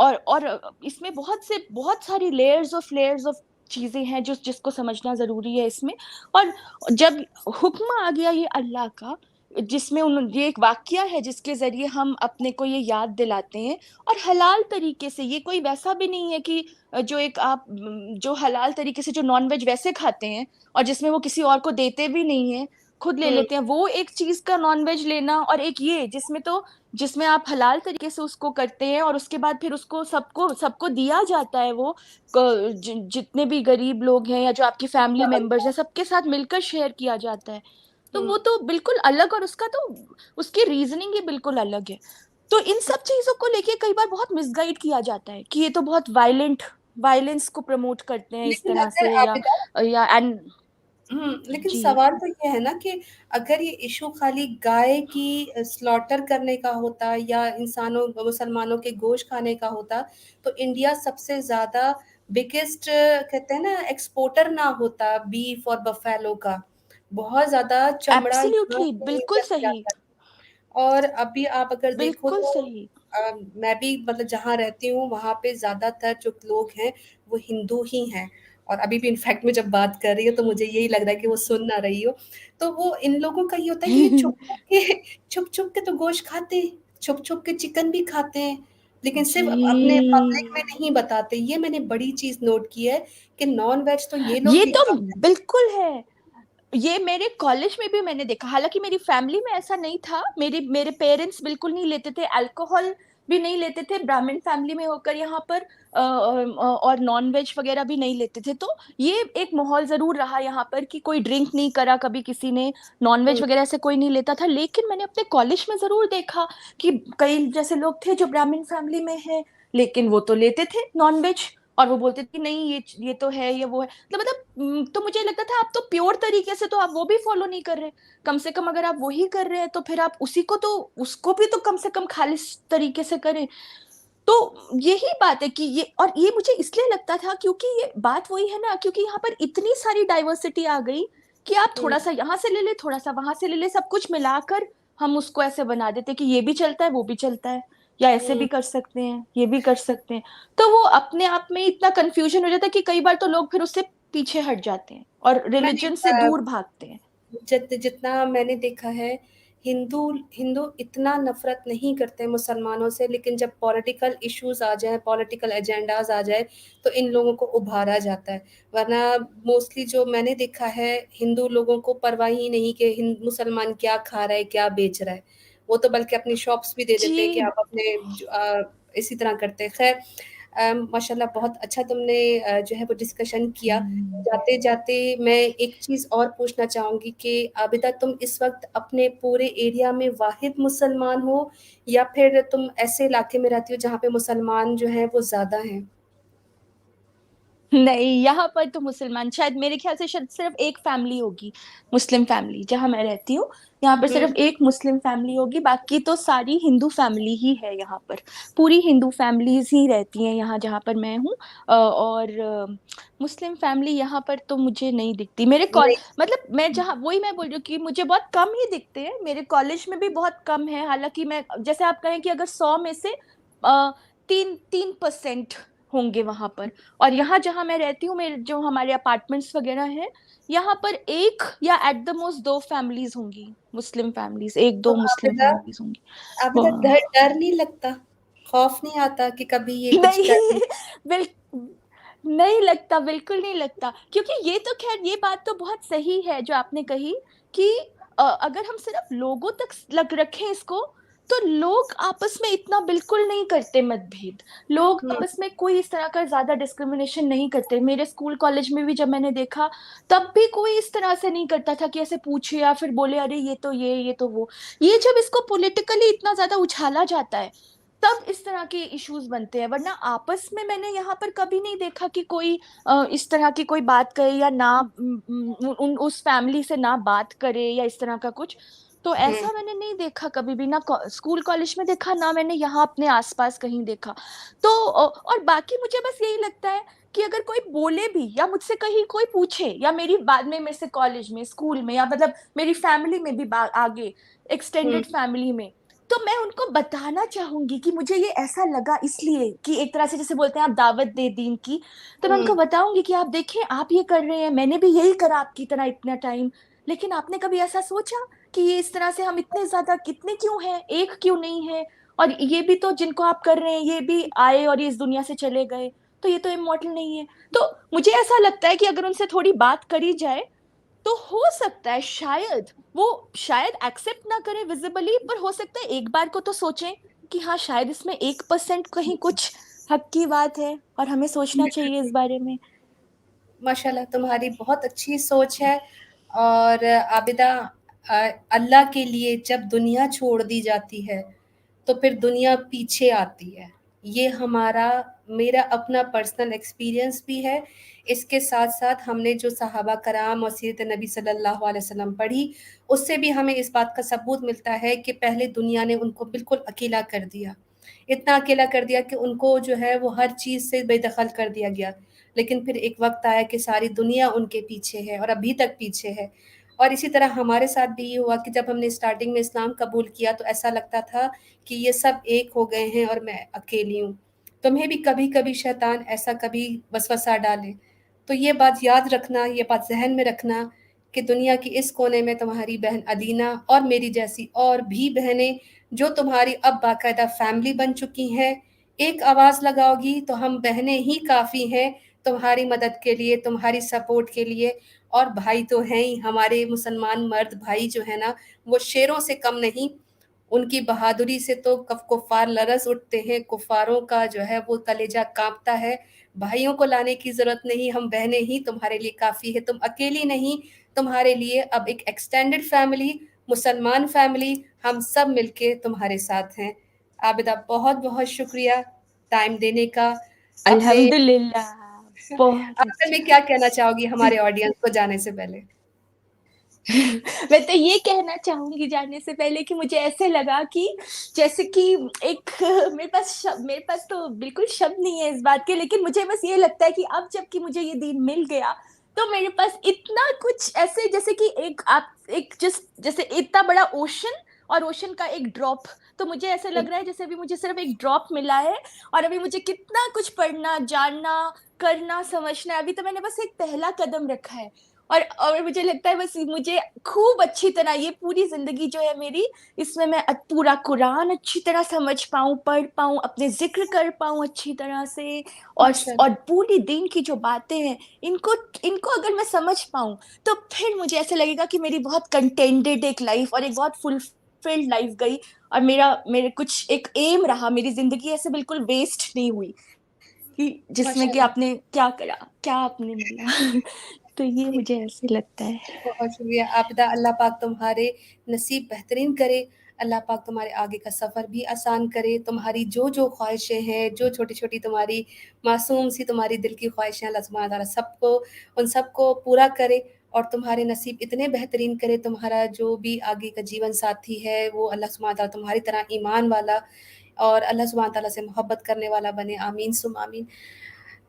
और इसमें बहुत सारी लेयर्स ऑफ चीजें हैं जो जिसको समझना जरूरी है इसमें। और जब हुक्म आ गया ये अल्लाह का, जिसमें ये एक वाक्या है जिसके जरिए हम अपने को ये याद दिलाते हैं, और हलाल तरीके से, ये कोई वैसा भी नहीं है कि जो एक आप जो हलाल तरीके से जो नॉनवेज वैसे खाते हैं और जिसमें वो किसी और को देते भी नहीं है, खुद ले हम्म। लेते हैं, वो एक चीज का नॉनवेज लेना, और एक ये जिसमें आप हलाल तरीके से उसको करते हैं और उसके बाद फिर उसको सबको सबको दिया जाता है, वो जितने भी गरीब लोग हैं या जो आपकी फैमिली मेंबर्स हैं सबके साथ मिलकर शेयर किया जाता है। तो हम्म। वो तो बिल्कुल अलग, और उसका तो उसकी रीजनिंग ही बिल्कुल अलग है। तो इन सब चीजों को लेके कई बार बहुत मिसगाइड किया जाता है कि ये तो बहुत वायलेंस को प्रमोट करते हैं इस लेकिन तरह अगर से, आप या एंड लेकिन जी सवाल तो ये है ना कि अगर ये इशू खाली गाय की स्लॉटर करने का होता या इंसानों मुसलमानों के गोश्त खाने का होता, तो इंडिया सबसे ज्यादा बिगेस्ट कहते हैं ना एक्सपोर्टर ना होता बीफ और बफेलो का। बहुत ज्यादा चमड़ा यहाँ एब्सोल्युटली से बिल्कुल इंपोर्ट सही, जाता है। और अभी आप अगर देखो बिल्कुल तो सही। मैं भी मतलब जहाँ रहती हूँ वहाँ पे ज्यादातर जो लोग हैं वो हिंदू ही हैं। और अभी भी इनफैक्ट मैं जब बात कर रही हूँ तो मुझे यही लग रहा है कि वो सुन ना रही हो। तो वो इन लोगों का ये होता है कि ये छुप छुप के तो गोश्त खाते हैं, छुप छुप के चिकन भी खाते हैं, लेकिन जी सिर्फ अपने पब्लिक में नहीं बताते। ये मैंने बड़ी चीज नोट की है कि नॉन वेज तो ये लोग ये भी तो खाते बिल्कुल है। ये मेरे कॉलेज में भी मैंने देखा, हालांकि मेरी फैमिली में ऐसा नहीं था, मेरे मेरे पेरेंट्स बिल्कुल नहीं लेते थे अल्कोहल, भी नहीं लेते थे, ब्राह्मण फैमिली में होकर यहाँ पर और नॉन वेज वगैरह भी नहीं लेते थे। तो ये एक माहौल जरूर रहा यहाँ पर कि कोई ड्रिंक नहीं करा कभी किसी ने, नॉन वेज हैं। वगैरह से कोई नहीं लेता था। लेकिन मैंने अपने कॉलेज में जरूर देखा कि कई जैसे लोग थे जो ब्राह्मण फैमिली में है, लेकिन वो तो लेते थे नॉन वेज, और वो बोलते थे कि नहीं ये तो है, ये वो है, तो मुझे लगता था आप तो प्योर तरीके से तो आप वो भी फॉलो नहीं कर रहे। कम से कम अगर आप वही कर रहे हैं तो फिर आप उसी को तो उसको भी तो कम से कम खालिस तरीके से करें। तो यही बात है कि ये मुझे इसलिए लगता था क्योंकि ये बात वही है ना, क्योंकि यहाँ पर इतनी सारी डाइवर्सिटी आ गई कि आप हुँ। थोड़ा सा यहाँ से ले ले, थोड़ा सा वहां से ले ले, सब कुछ मिलाकर हम उसको ऐसे बना देते कि ये भी चलता है वो भी चलता है, या ऐसे हुँ। भी कर सकते हैं ये भी कर सकते हैं। तो वो अपने आप में इतना कंफ्यूजन हो जाता है कि कई बार तो लोग फिर उससे पीछे हट जाते हैं और मैंने रिलीजन से दूर भागते हैं। जितना मैंने देखा है, हिंदू हिंदू इतना नफरत नहीं करते मुसलमानों से, लेकिन जब पॉलिटिकल इश्यूज आ जाए, पॉलिटिकल एजेंडाज आ जाए, तो इन लोगों को उभारा जाता है। वरना मोस्टली जो मैंने देखा है, हिंदू लोगों को परवाह ही नहीं कि मुसलमान क्या खा रहा है क्या बेच रहा है। वो तो बल्कि अपनी शॉप्स भी दे देते हैं कि जी। आप अपने इसी तरह करते हैं। खैर माशाल्लाह बहुत अच्छा तुमने जो है वो डिस्कशन किया। जाते-जाते मैं एक चीज़ और पूछना चाहूँगी कि आबिदा तुम इस वक़्त अपने पूरे एरिया में वाहिद मुसलमान हो या फिर तुम ऐसे इलाके में रहती हो जहाँ पे मुसलमान जो हैं वो ज़्यादा हैं? नहीं, यहाँ पर तो मुसलमान शायद मेरे ख़्याल से शायद सिर्फ़ एक फ़ैमिली होगी, मुस्लिम फ़ैमिली जहाँ मैं रहती हूँ, यहाँ पर हुँ, सिर्फ़ एक मुस्लिम फ़ैमिली होगी, बाकी तो सारी हिंदू फ़ैमिली ही है यहाँ पर। पूरी हिंदू फ़ैमिलीज़ ही रहती हैं यहाँ जहाँ पर मैं हूँ और मुस्लिम फ़ैमिली यहाँ पर तो मुझे नहीं दिखती। मेरे कॉल नहीं। मतलब मैं जहाँ वही मैं बोल रही हूँ कि मुझे बहुत कम ही दिखते हैं, मेरे कॉलेज में भी बहुत कम है, हालाँकि मैं जैसे आप कहें कि अगर 100 में से 3% होंगे वहाँ पर। और यहाँ जहाँ मैं रहती हूँ, मेरे जो हमारे अपार्टमेंट्स वगैरह हैं, यहाँ पर 1 या एट द मोस्ट 2 फैमिलीज़ होंगी, मुस्लिम फैमिलीज़, तो 1-2 मुस्लिम आबिदा फैमिलीज़ होंगी। आबिदा वाह! डर डर नहीं लगता? खौफ नहीं आता कि कभी ये कुछ कर नहीं, दें? बिल नहीं लगता, बिल्कुल नहीं लगता, क्योंकि ये तो ख़ैर ये बात तो बहुत सही है जो आपने कही कि अगर हम सिर्फ़ लोगों तक लग रखें इसको, तो लोग आपस में इतना बिल्कुल नहीं करते मतभेद। लोग हुँ, आपस में कोई इस तरह का ज़्यादा डिस्क्रिमिनेशन नहीं करते। मेरे स्कूल कॉलेज में भी जब मैंने देखा, तब भी कोई इस तरह से नहीं करता था कि ऐसे पूछे या फिर बोले, "अरे! ये तो ये तो वो।" ये जब इसको पॉलिटिकली इतना ज़्यादा उछाला जाता है, तब इस तरह के इश्यूज़ बनते हैं, वरना आपस में मैंने यहाँ पर कभी नहीं देखा कि कोई इस तरह की कोई बात करे या ना उन उस फैमिली से ना बात करे या इस तरह का कुछ। तो हुँ, ऐसा मैंने नहीं देखा कभी भी, ना स्कूल कॉलेज में देखा, ना मैंने यहाँ अपने आस-पास कहीं देखा। तो और बाकी मुझे बस यही लगता है कि अगर कोई बोले भी या मुझसे कहीं कोई पूछे या मेरी बाद में मेरे से कॉलेज में, स्कूल में या मतलब मेरी फैमिली में भी आगे हुँ, एक्सटेंडेड फैमिली में, तो मैं उनको बताना चाहूँगी कि मुझे ये ऐसा लगा इसलिए कि एक तरह से जैसे बोलते हैं आप दावत दे दीन की, तो मैं हुँ, उनको बताऊँगी कि आप देखें आप ये कर रहे हैं, मैंने भी यही करा आपकी तरह इतना टाइम, लेकिन आपने कभी ऐसा सोचा कि ये इस तरह से हम इतने ज़्यादा कितने क्यों हैं, एक क्यों नहीं है? और ये भी तो जिनको आप कर रहे हैं, ये भी आए और ये इस दुनिया से चले गए, तो ये तो इम्मॉर्टल नहीं है। तो मुझे ऐसा लगता है कि अगर उनसे थोड़ी बात करी जाए तो हो सकता है शायद वो शायद एक्सेप्ट ना करें विजिबली, पर हो सकता है एक बार को तो सोचें कि हाँ शायद इसमें 1% कहीं कुछ हक की बात है और हमें सोचना चाहिए इस बारे में। माशाल्लाह तुम्हारी बहुत अच्छी सोच है और आबिदा अल्लाह के लिए जब दुनिया छोड़ दी जाती है, तो फिर दुनिया पीछे आती है। ये हमारा मेरा अपना पर्सनल एक्सपीरियंस भी है। इसके साथ-साथ हमने जो सहाबा कराम और सीरत नबी सल्लल्लाहु अलैहि वसल्लम पढ़ी, उससे भी हमें इस बात का सबूत मिलता है कि पहले दुनिया ने उनको बिल्कुल अकेला कर दिया। इतना अकेला कर दिया कि उनको जो है वो हर चीज़ से बेदखल कर दिया गया। लेकिन फिर एक वक़्त आया कि सारी दुनिया उनके पीछे है और अभी तक पीछे है। और इसी तरह हमारे साथ भी ये हुआ कि जब हमने स्टार्टिंग में इस्लाम कबूल किया तो ऐसा लगता था कि ये सब एक हो गए हैं और मैं अकेली हूँ। तुम्हें भी कभी-कभी शैतान ऐसा कभी वसवसा डाले, तो ये बात याद रखना, ये बात ज़हन में रखना कि दुनिया के इस कोने में तुम्हारी बहन अदीना और मेरी जैसी और भी बहनें जो तुम्हारी अब बाकायदा फैमिली बन चुकी हैं, एक आवाज़ लगाओगी तो हम बहनें ही काफ़ी हैं तुम्हारी मदद के लिए, तुम्हारी सपोर्ट के लिए और भाई तो हैं ही हमारे मुसलमान मर्द भाई जो है ना, वो शेरों से कम नहीं। उनकी बहादुरी से तो कुफ़ार लरज़ उठते हैं, कुफ़ारों का जो है वो कलेजा काँपता है। भाइयों को लाने की ज़रूरत नहीं, हम बहनें ही तुम्हारे लिए काफ़ी है, तुम अकेली नहीं, तुम्हारे लिए अब एक एक्सटेंडेड फैमिली, मुसलमान फैमिली, हम सब मिलके तुम्हारे साथ हैं। आबिदा बहुत-बहुत शुक्रिया टाइम देने का। अपने अल्हम्दुलिल्लाह, बहुत आखिर में अच्छा। क्या कहना चाहोगी हमारे ऑडियंस को जाने से पहले? मैं तो ये कहना चाहूँगी जाने से पहले कि मुझे ऐसे लगा कि जैसे कि एक मेरे पास तो बिल्कुल शब्द नहीं है इस बात के, लेकिन मुझे बस ये लगता है कि अब जबकि मुझे ये दीन मिल गया, तो मेरे पास इतना कुछ ऐसे जैसे कि एक जैसे इतना बड़ा ओशन और ओशन का एक ड्रॉप, तो मुझे ऐसा हुँ, लग रहा है जैसे अभी मुझे सिर्फ़ एक ड्रॉप मिला है और अभी मुझे कितना कुछ पढ़ना, जानना, करना, समझना है। अभी तो मैंने बस एक पहला कदम रखा है। और मुझे लगता है बस मुझे खूब अच्छी तरह ये पूरी ज़िंदगी जो है मेरी, इसमें मैं पूरा कुरान अच्छी तरह समझ पाऊँ, पढ़ पाऊँ, अपने ज़िक्र कर पाऊँ अच्छी तरह से और माशाल्लाह। पूरी दीन की जो बातें हैं, इनको इनको अगर मैं समझ पाऊँ, तो फिर मुझे ऐसा लगेगा कि मेरी बहुत कंटेंटेड एक लाइफ़ और एक बहुत फुलफिल्ड लाइफ़ गई और मेरे कुछ एक एम रहा, मेरी ज़िंदगी ऐसे बिल्कुल वेस्ट नहीं हुई कि जिसमें कि माशाल्लाह। आपने क्या करा, क्या आपने मिला। तो ये ठीक मुझे है। ऐसे लगता है। बहुत शुक्रिया आबिदा, अल्लाह पाक तुम्हारे नसीब बेहतरीन करे, अल्लाह पाक तुम्हारे आगे का सफ़र भी आसान करे, तुम्हारी जो ख्वाहिशें हैं, जो छोटी-छोटी तुम्हारी मासूम सी तुम्हारी दिल की ख्वाहिशें, अल्लाह सुब्हान ताला सबको उन सबको पूरा करे और तुम्हारे नसीब इतने बेहतरीन करे, तुम्हारा जो भी आगे का जीवन साथी है, वो अल्लाह सुब्हान ताला तुम्हारी तरह ईमान वाला और अल्लाह सुब्हान ताला से मोहब्बत करने वाला बने, आमीन सुम आमीन।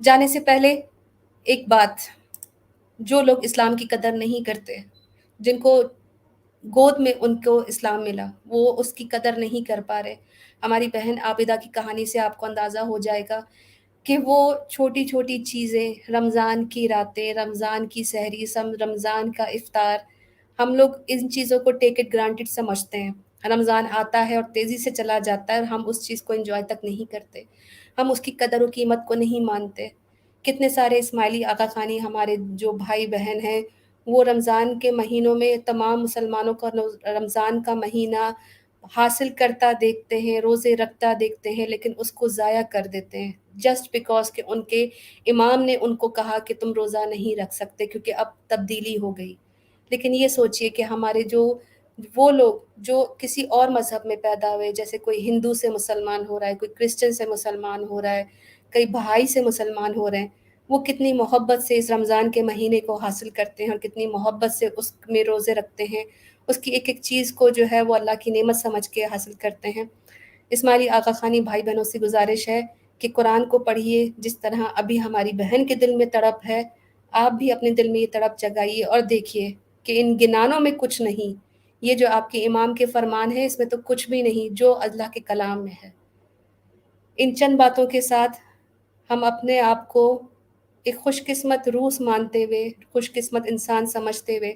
जाने से पहले एक बात, जो लोग इस्लाम की कदर नहीं करते, जिनको गोद में उनको इस्लाम मिला, वो उसकी कदर नहीं कर पा रहे। हमारी बहन आबिदा की कहानी से आपको अंदाज़ा हो जाएगा कि वो छोटी-छोटी चीज़ें, रमज़ान की रातें, रमज़ान की सहरी, रमज़ान का इफ्तार, हम लोग इन चीज़ों को टेक इट ग्रांटेड समझते हैं। रमज़ान आता है और तेज़ी से चला जाता है और हम उस चीज़ को एन्जॉय तक नहीं करते। हम उसकी कदर और कीमत को नहीं मानते। कितने सारे इस्माइली आगा खानी हमारे जो भाई-बहन हैं, वो रमज़ान के महीनों में तमाम मुसलमानों का रमज़ान का महीना हासिल करता देखते हैं, रोज़े रखता देखते हैं, लेकिन उसको ज़ाया कर देते हैं, जस्ट बिकॉज़ कि उनके इमाम ने उनको कहा कि तुम रोज़ा नहीं रख सकते क्योंकि अब तब्दीली हो गई। लेकिन ये सोचिए कि हमारे जो वो लोग जो किसी और मज़हब में पैदा हुए, जैसे कोई हिंदू से मुसलमान हो रहा है, कोई क्रिश्चियन से मुसलमान हो रहा है, कई बहाई से मुसलमान हो रहे हैं, वो कितनी मोहब्बत से इस रमज़ान के महीने को हासिल करते हैं और कितनी मोहब्बत से उसमें रोज़े रखते हैं। उसकी एक-एक चीज़ को जो है वो अल्लाह की नेमत समझ के हासिल करते हैं। इस्माइली आगा खानी भाई-बहनों से गुज़ारिश है कि कुरान को पढ़िए, जिस तरह अभी हमारी बहन के दिल में तड़प है, आप भी अपने दिल में ये तड़प जगाइए और देखिए कि इन गिनानों में कुछ नहीं, ये जो आपके इमाम के फरमान हैं, इसमें तो कुछ भी नहीं, जो अल्लाह के कलाम में है। इन चंद बातों के साथ हम अपने आप को एक खुशकिस्मत रूस मानते हुए, खुशकिस्मत इंसान समझते हुए,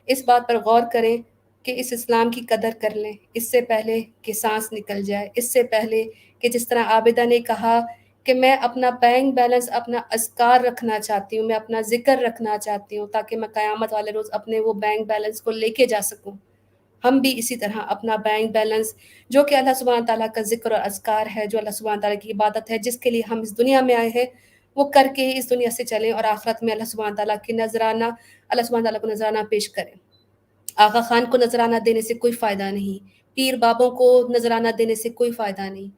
इस बात पर गौर करें कि इस इस्लाम की कदर कर लें, इससे पहले कि साँस निकल जाए, इससे पहले कि जिस तरह आबिदा ने कहा कि मैं अपना बैंक बैलेंस, अपना अज़कार रखना चाहती हूँ, मैं अपना ज़िक्र रखना चाहती हूँ, ताकि मैं क़यामत वाले रोज़ अपने वो बैंक बैलेंस को लेके जा सकूँ। हम भी इसी तरह अपना बैंक बैलेंस, जो कि अल्लाह सुब्हान ताला का ज़िक्र और अज़कार है, जो अल्लाह सुब्हान ताला की इबादत है, जिसके लिए हम इस दुनिया में आए हैं, वो करके ही इस दुनिया से चलें और आखिरत में अल्लाह सुब्हान ताला को नज़राना पेश करें। आगा खान को नज़राना देने से कोई फ़ायदा नहीं, पीर बाबों को नज़राना देने से कोई फ़ायदा नहीं।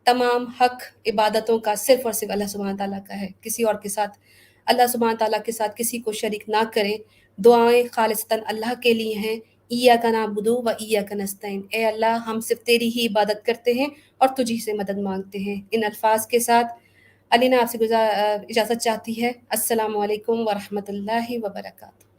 तमाम हक़ इबादतों का सिर्फ़ और सिर्फ़ अल्लाह सुब्हान ताला का है, किसी और के साथ अल्लाह सुब्हान ताला के साथ किसी को शरीक ना करें। दुआएँ खालिसतन अल्लाह के लिए हैं, इय्याका नअबुदु व इय्याका नस्तईन। ए अल्लाह, हम सिर्फ़ तेरी ही इबादत करते हैं और तुझी से मदद माँगते हैं। इन अल्फ़ाज़ के साथ अलीना आपसे इजाज़त चाहती है। अस्सलामु अलैकुम व रहमतुल्लाहि व बरकातुहू।